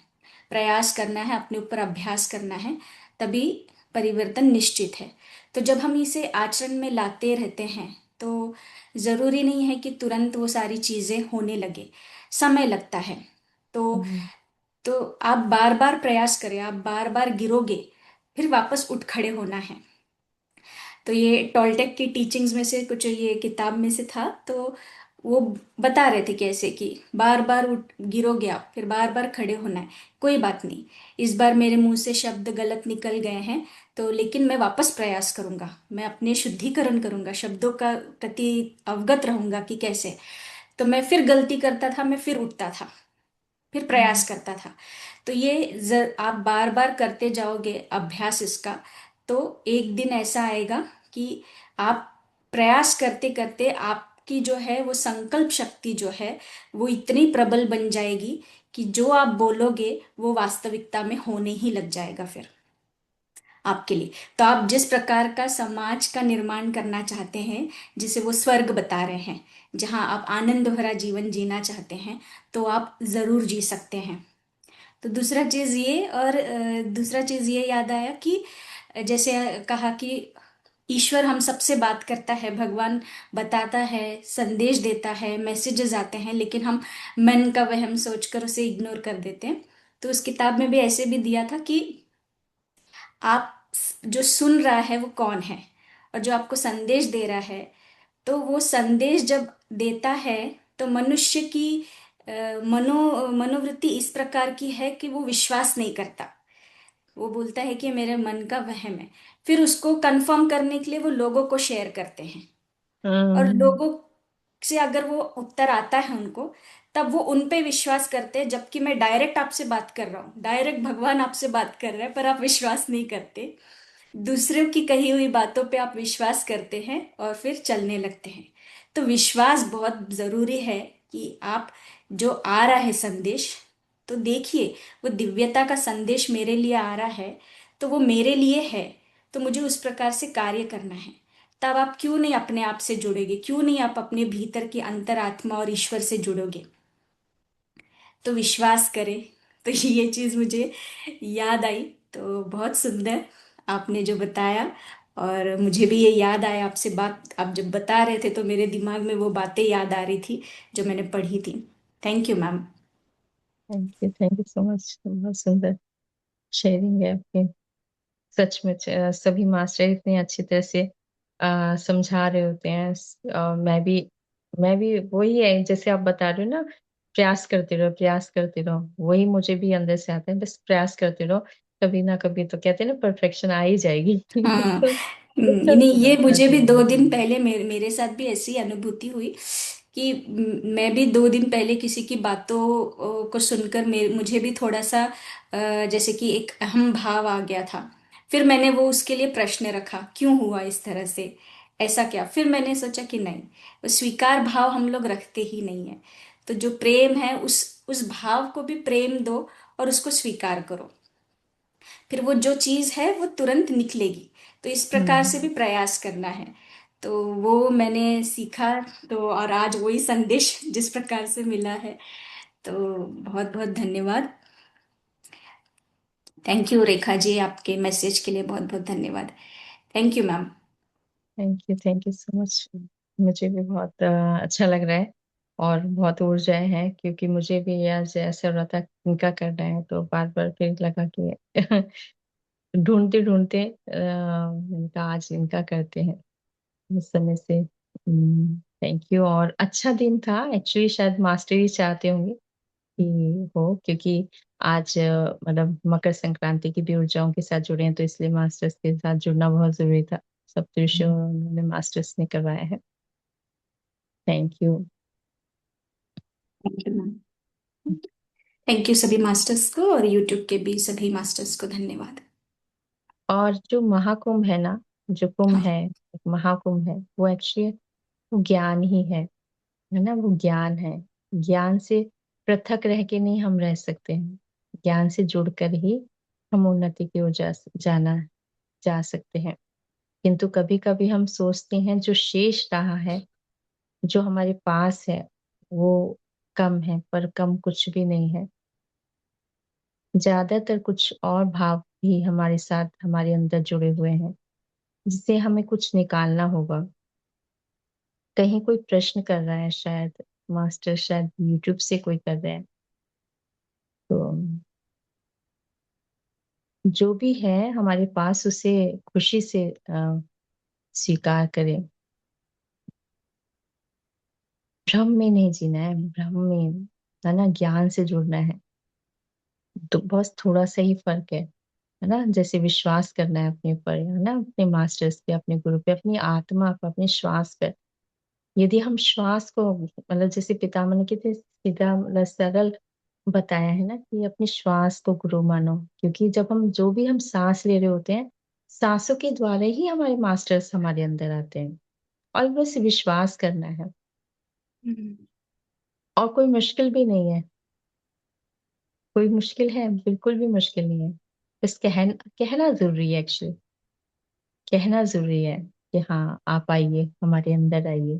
प्रयास करना है, अपने ऊपर अभ्यास करना है, तभी परिवर्तन निश्चित है। तो जब हम इसे आचरण में लाते रहते हैं, तो जरूरी नहीं है कि तुरंत वो सारी चीजें होने लगे, समय लगता है। तो हम्म। तो आप बार बार प्रयास करें, आप बार बार गिरोगे, फिर वापस उठ खड़े होना है। तो ये टोलटेक की टीचिंग्स में से कुछ ये किताब में से था। तो वो बता रहे थे कैसे कि बार बार उठ गिरोगे आप, फिर बार बार खड़े होना है। कोई बात नहीं, इस बार मेरे मुंह से शब्द गलत निकल गए हैं, तो लेकिन मैं वापस प्रयास करूंगा, मैं अपने शुद्धिकरण करूंगा, शब्दों का प्रति अवगत रहूंगा कि कैसे। तो मैं फिर गलती करता था, मैं फिर उठता था, फिर प्रयास करता था। तो आप बार बार करते जाओगे अभ्यास इसका, तो एक दिन ऐसा आएगा कि आप प्रयास करते करते आपकी जो है वो संकल्प शक्ति जो है वो इतनी प्रबल बन जाएगी कि जो आप बोलोगे वो वास्तविकता में होने ही लग जाएगा फिर आपके लिए। तो आप जिस प्रकार का समाज का निर्माण करना चाहते हैं, जिसे वो स्वर्ग बता रहे हैं, जहां आप आनंद भरा जीवन जीना चाहते हैं, तो आप जरूर जी सकते हैं। तो दूसरा चीज ये याद आया कि जैसे कहा कि ईश्वर हम सबसे बात करता है, भगवान बताता है, संदेश देता है, मैसेजेस आते हैं, लेकिन हम मन का वहम सोचकर उसे इग्नोर कर देते हैं। तो उस किताब में भी ऐसे भी दिया था कि आप जो सुन रहा है वो कौन है, और जो आपको संदेश दे रहा है, तो वो संदेश जब देता है, तो मनुष्य की मनोवृत्ति इस प्रकार की है कि वो विश्वास नहीं करता। वो बोलता है कि मेरे मन का वहम है, फिर उसको कंफर्म करने के लिए वो लोगों को शेयर करते हैं, और हम्म। लोगों से अगर वो उत्तर आता है उनको, तब वो उन पे विश्वास करते हैं, जबकि मैं डायरेक्ट आपसे बात कर रहा हूँ, डायरेक्ट भगवान आपसे बात कर रहा है, पर आप विश्वास नहीं करते। दूसरों की कही हुई बातों पे आप विश्वास करते हैं और फिर चलने लगते हैं। तो विश्वास बहुत जरूरी है कि आप जो आ रहा है संदेश, तो देखिए वो दिव्यता का संदेश मेरे लिए आ रहा है, तो वो मेरे लिए है, तो मुझे उस प्रकार से कार्य करना है। तब आप क्यों नहीं अपने आप से जुड़ोगे, क्यों नहीं आप अपने भीतर की अंतरात्मा और ईश्वर से जुड़ोगे। तो विश्वास करें। तो ये चीज मुझे याद आई। तो बहुत सुंदर आपने जो बताया, और मुझे भी ये याद आया आपसे बात, आप जब बता रहे थे तो मेरे दिमाग में वो बातें याद आ रही थी जो मैंने पढ़ी थी। Thank you ma'am. Thank you so much, बहुत सुंदर शेयरिंग है आपकी। सच में सभी मास्टर इतने अच्छी तरह से समझा रहे होते हैं। मैं भी वही है जैसे आप बता रहे हो ना, प्रयास करते रहो, प्रयास करते रहो, वही मुझे भी अंदर से आता है, बस प्रयास करते रहो। कभी ना कभी तो कहते हैं ना, परफेक्शन आ ही जाएगी। हाँ। तो सब नहीं, ये सुधार कर मुझे भी देंगे। 2 दिन पहले मेरे साथ भी ऐसी अनुभूति हुई कि मैं भी 2 दिन पहले किसी की बातों को सुनकर मुझे भी थोड़ा सा जैसे कि एक अहम भाव आ गया था। फिर मैंने वो उसके लिए प्रश्न रखा, क्यों हुआ इस तरह से, ऐसा क्या। फिर मैंने सोचा कि नहीं, वो स्वीकार भाव हम लोग रखते ही नहीं है। तो जो प्रेम है, उस भाव को भी प्रेम दो, और उसको स्वीकार करो, फिर वो जो चीज है वो तुरंत निकलेगी। तो इस प्रकार से भी हम्म। प्रयास करना है। तो वो मैंने सीखा। तो और आज वही संदेश जिस प्रकार से मिला है, तो बहुत बहुत धन्यवाद। थैंक यू रेखा जी, आपके मैसेज के लिए बहुत बहुत धन्यवाद। Thank you ma'am. Thank you so much. मुझे भी बहुत अच्छा लग रहा है। और बहुत ऊर्जाएं हैं, क्योंकि मुझे भी आज ऐसा हो रहा था इनका करना है, तो बार बार फिर लगा कि ढूंढते ढूंढते इनका आज इनका करते हैं उस समय से। Thank you. और अच्छा दिन था एक्चुअली, शायद मास्टर ही चाहते होंगे कि हो, क्योंकि आज मतलब मकर संक्रांति की भी ऊर्जाओं के साथ जुड़े हैं, तो इसलिए मास्टर्स के साथ जुड़ना बहुत जरूरी था। सब दृश्य उन्होंने मास्टर्स ने करवाया है। Thank you. Thank you ma'am. Thank you सभी मास्टर्स को, और यूट्यूब के भी सभी मास्टर्स को धन्यवाद। और जो महाकुंभ है ना, जो कुंभ हाँ। है, एक महाकुंभ है, वो एक्चुअली ज्ञान ही है ना, वो ज्ञान है। ज्ञान से पृथक रह के नहीं हम रह सकते हैं, ज्ञान से जुड़कर ही हम उन्नति की ओर जाना जा सकते हैं। किंतु कभी कभी हम सोचते हैं जो शेष रहा है, जो हमारे पास है, वो कम है, पर कम कुछ भी नहीं है। ज्यादातर कुछ और भाव भी हमारे साथ हमारे अंदर जुड़े हुए हैं, जिसे हमें कुछ निकालना होगा। कहीं कोई प्रश्न कर रहा है, शायद मास्टर, शायद यूट्यूब से कोई कर रहा है, तो जो भी है हमारे पास उसे खुशी से स्वीकार करें। भ्रम में नहीं जीना है, भ्रम में, है ना, ज्ञान से जुड़ना है। तो बस थोड़ा सा ही फर्क है ना। जैसे विश्वास करना है अपने ऊपर, है ना, अपने मास्टर्स पे, अपने गुरु पे, अपनी आत्मा पे, अपने श्वास पे। यदि हम श्वास को, मतलब जैसे पितामह ने कितने सीधा मतलब सरल बताया है ना, कि अपने श्वास को गुरु मानो, क्योंकि जब हम जो भी हम सांस ले रहे होते हैं, सांसों के द्वारा ही हमारे मास्टर्स हमारे अंदर आते हैं। और बस विश्वास करना है, हम्म। और कोई मुश्किल भी नहीं है। कोई मुश्किल है? बिल्कुल भी मुश्किल नहीं है। बस कहना जरूरी है एक्चुअली। कहना जरूरी है कि हाँ, आप आइए, हमारे अंदर आइए,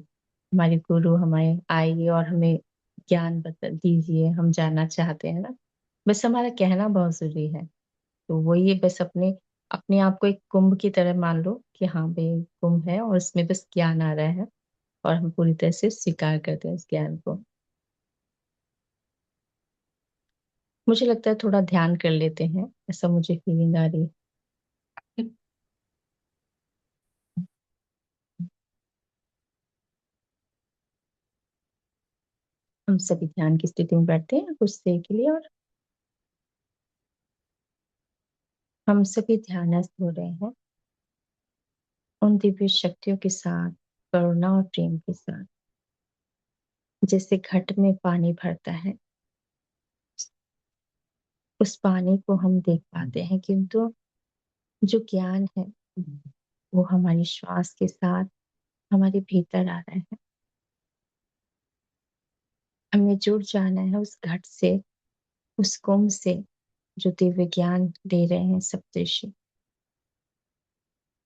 हमारे गुरु हमारे आइए और हमें ज्ञान बता दीजिए, हम जानना चाहते हैं ना। बस हमारा कहना बहुत जरूरी है। तो वही है, बस अपने अपने आप को एक कुंभ की तरह मान लो कि हाँ भाई, कुंभ है और उसमें बस ज्ञान आ रहा है, और हम पूरी तरह से स्वीकार करते हैं उस ज्ञान को। मुझे लगता है थोड़ा ध्यान कर लेते हैं, ऐसा मुझे फीलिंग आ रही है। हम सभी ध्यान की स्थिति में बैठते हैं कुछ देर के लिए, और हम सभी ध्यानस्थ हो रहे हैं उन दिव्य शक्तियों के साथ, करुणा और प्रेम के साथ। जैसे घट में पानी भरता है, उस पानी को हम देख पाते हैं, किंतु जो ज्ञान है वो हमारी श्वास के साथ हमारे भीतर आ रहा है। हमें जुड़ जाना है उस घट से, उस कुंभ से, जो दिव्य ज्ञान दे रहे हैं सप्तऋषि।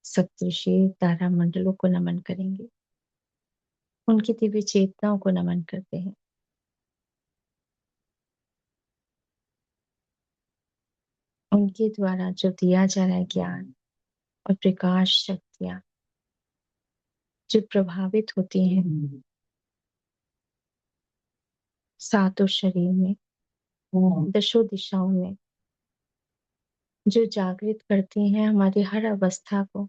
सप्तऋषि तारा मंडलों को नमन करेंगे, उनकी दिव्य चेतनाओं को नमन करते हैं। उनके द्वारा जो दिया जा रहा है ज्ञान और प्रकाश शक्तियां, जो प्रभावित होती हैं सातों शरीर में, दशों दिशाओं में, जो जागृत करती हैं हमारी हर अवस्था को,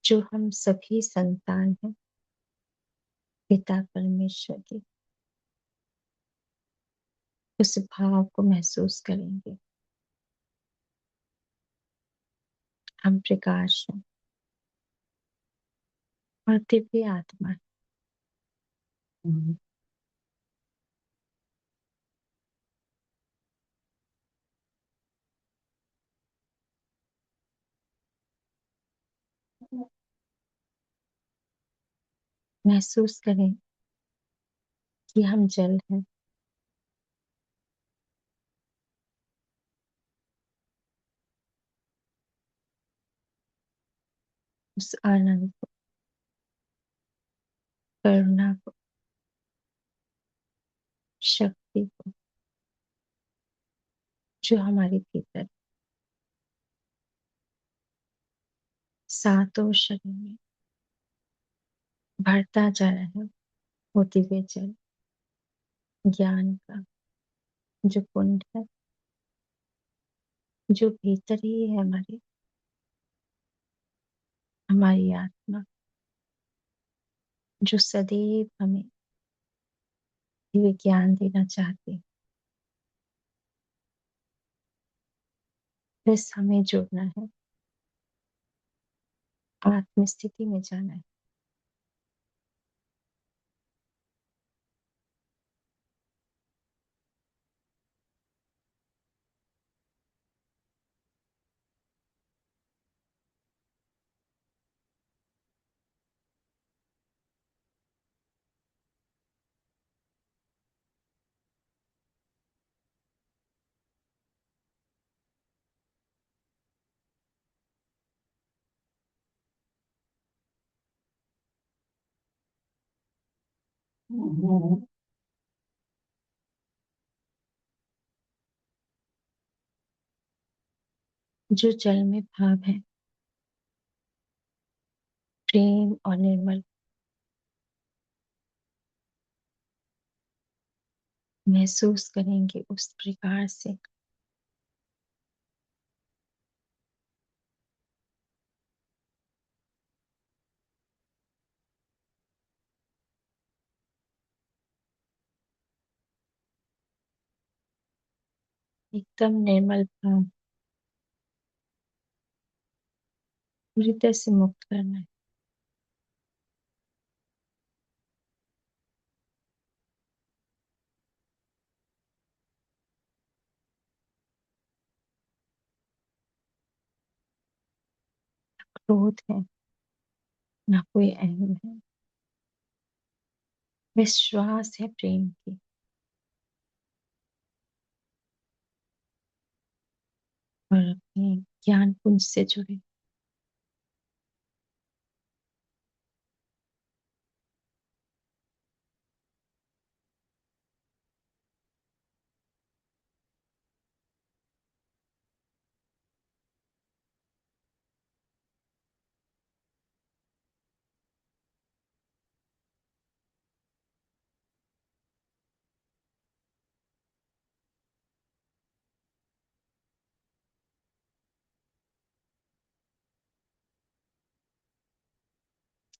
जो हम सभी संतान हैं पिता परमेश्वर के, उस भाव को महसूस करेंगे। हम प्रकाश हैं और दिव्य आत्मा हैं। महसूस करें कि हम जल हैं। उस आनंद को, करुणा को, शक्ति को, जो हमारे भीतर सातों शरीर में बढ़ता जा रहा है वो दिव्य जल ज्ञान का जो कुंड है, जो भीतर ही है हमारे, हमारी आत्मा, जो सदैव हमें दिव्य ज्ञान देना चाहती है। बस हमें जुड़ना है, आत्म स्थिति में जाना है। जो जल में भाव है, प्रेम और निर्मल, महसूस करेंगे उस प्रकार से। एकदम निर्मल भाव, पूरी तरह से मुक्त करना है। क्रोध है, ना कोई अहम है, विश्वास है प्रेम की। और अपने ज्ञान पुंज से जुड़े।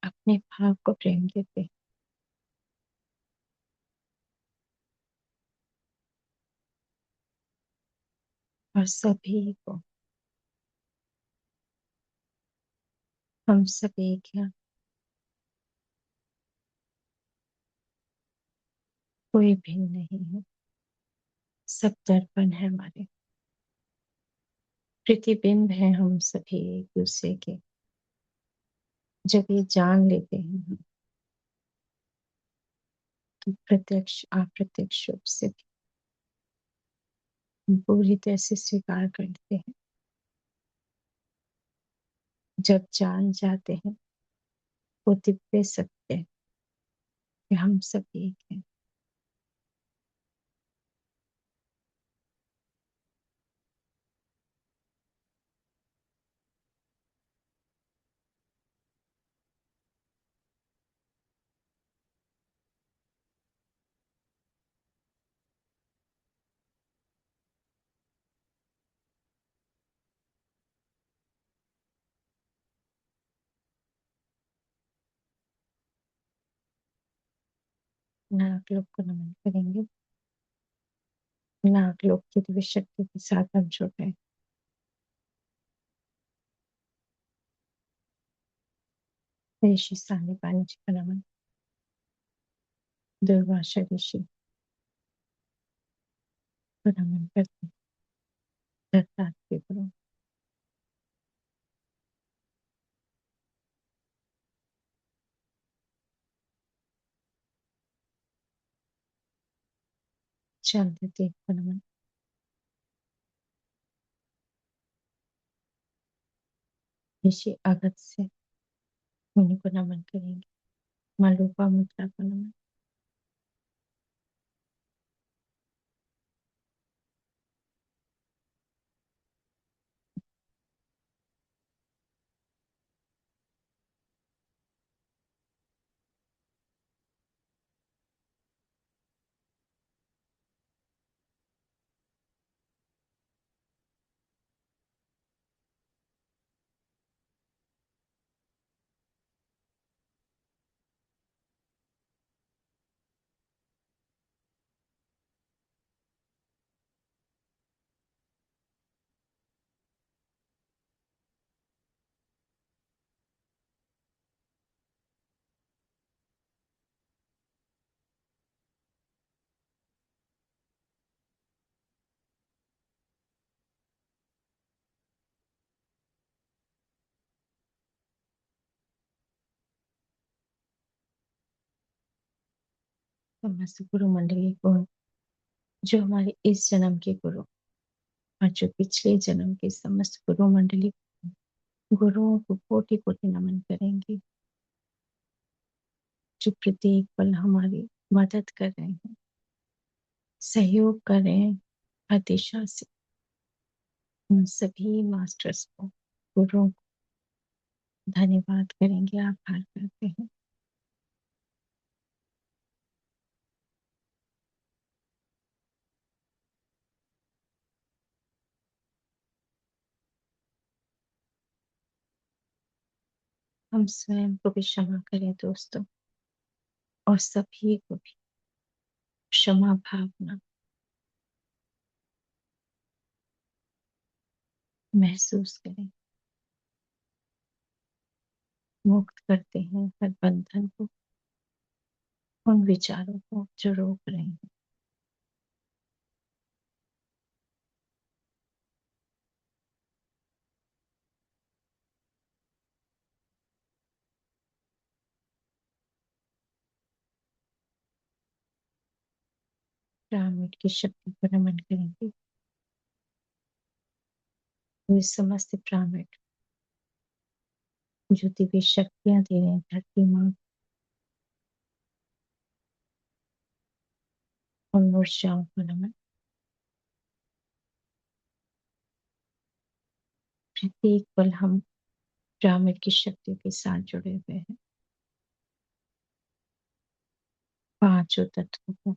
अपने भाव को प्रेम देते और सभी को, हम सब एक हैं, कोई भिन्न नहीं है, सब दर्पण है हमारे, प्रतिबिंब है हम सभी एक दूसरे के। जब ये जान लेते हैं हम, तो प्रत्यक्ष अप्रत्यक्ष रूप से भी हम पूरी तरह से स्वीकार करते हैं। जब जान जाते हैं वो दिव्य सत्य कि हम सब एक हैं। नाग लोक को नमन करेंगे। नाग लोक की दिव्य शक्ति के साथ हम जुड़ रहे हैं। ऋषि सानी पानी जी का नमन, दुर्वासा ऋषि को नमन करते हैं। दत्तात्रेय गुरु, चंद्रदेव को नमन, ऋषि अगस्त्य मुनि को नमन करेंगे। मालूका मुद्रा को नमन, समस्त गुरु मंडली को, जो हमारे इस जन्म के गुरु और जो पिछले जन्म के समस्त गुरु मंडली, गुरुओं को कोटि कोटि नमन करेंगे, जो प्रत्येक पल हमारी मदद कर रहे हैं, सहयोग कर रहे हैं हर दिशा से। उन सभी मास्टर्स को, गुरुओं को धन्यवाद करेंगे, आभार करते हैं। हम स्वयं को भी क्षमा करें दोस्तों, और सभी को भी क्षमा भावना महसूस करें। मुक्त करते हैं हर बंधन को, उन विचारों को जो रोक रहे हैं। पिरामिड की शक्ति पर नमन करेंगे। वे समस्त पिरामिड जो दिव्य शक्तियां दे रहे हैं धरती माँ, उन ऊर्जाओं को नमन। प्रत्येक पल हम पिरामिड की शक्तियों के साथ जुड़े हुए हैं। पांचों तत्वों को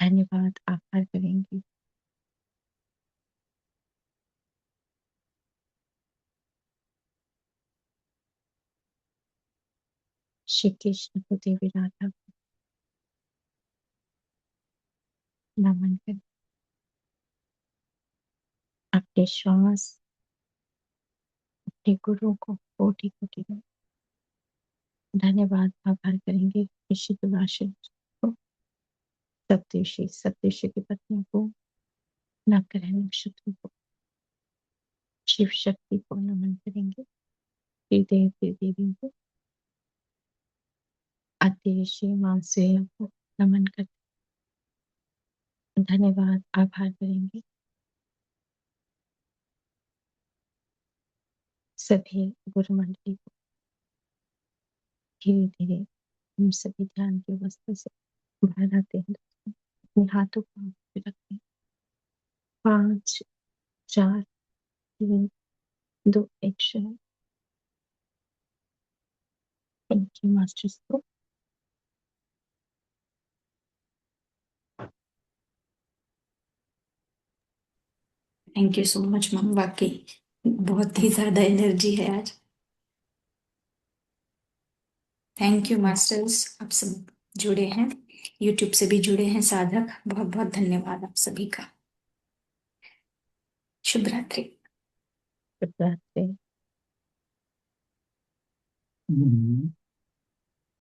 धन्यवाद, आभार करेंगे। श्री कृष्ण को, देवी राधा को नमन करें। अपने श्वास, अपने गुरु को कोटि कोटि धन्यवाद, आभार करेंगे। ऋषि दुर्वासा को, सप्तऋषि, सप्तऋषि की पत्नी को, नवग्रह नक्षत्र को, शिव शक्ति को नमन करेंगे। त्रिदेव त्रिदेवी को, आद्य ऋषि मानसेय को नमन कर धन्यवाद, आभार करेंगे। सभी गुरु मंडली को धीरे धीरे हम सभी ध्यान की अवस्था से बाहर आते हैं। अपने हाथों को आंखों पे रखते हैं। 5 4 3 2 1 शून्य। इनके मास्टर्स को thank you so much ma'am, वाकई बहुत ही ज्यादा एनर्जी है आज। थैंक यू मास्टर्स, आप सब जुड़े हैं, यूट्यूब से भी जुड़े हैं साधक, बहुत बहुत धन्यवाद आप सभी का। शुभ रात्रि। शुभ रात्रि।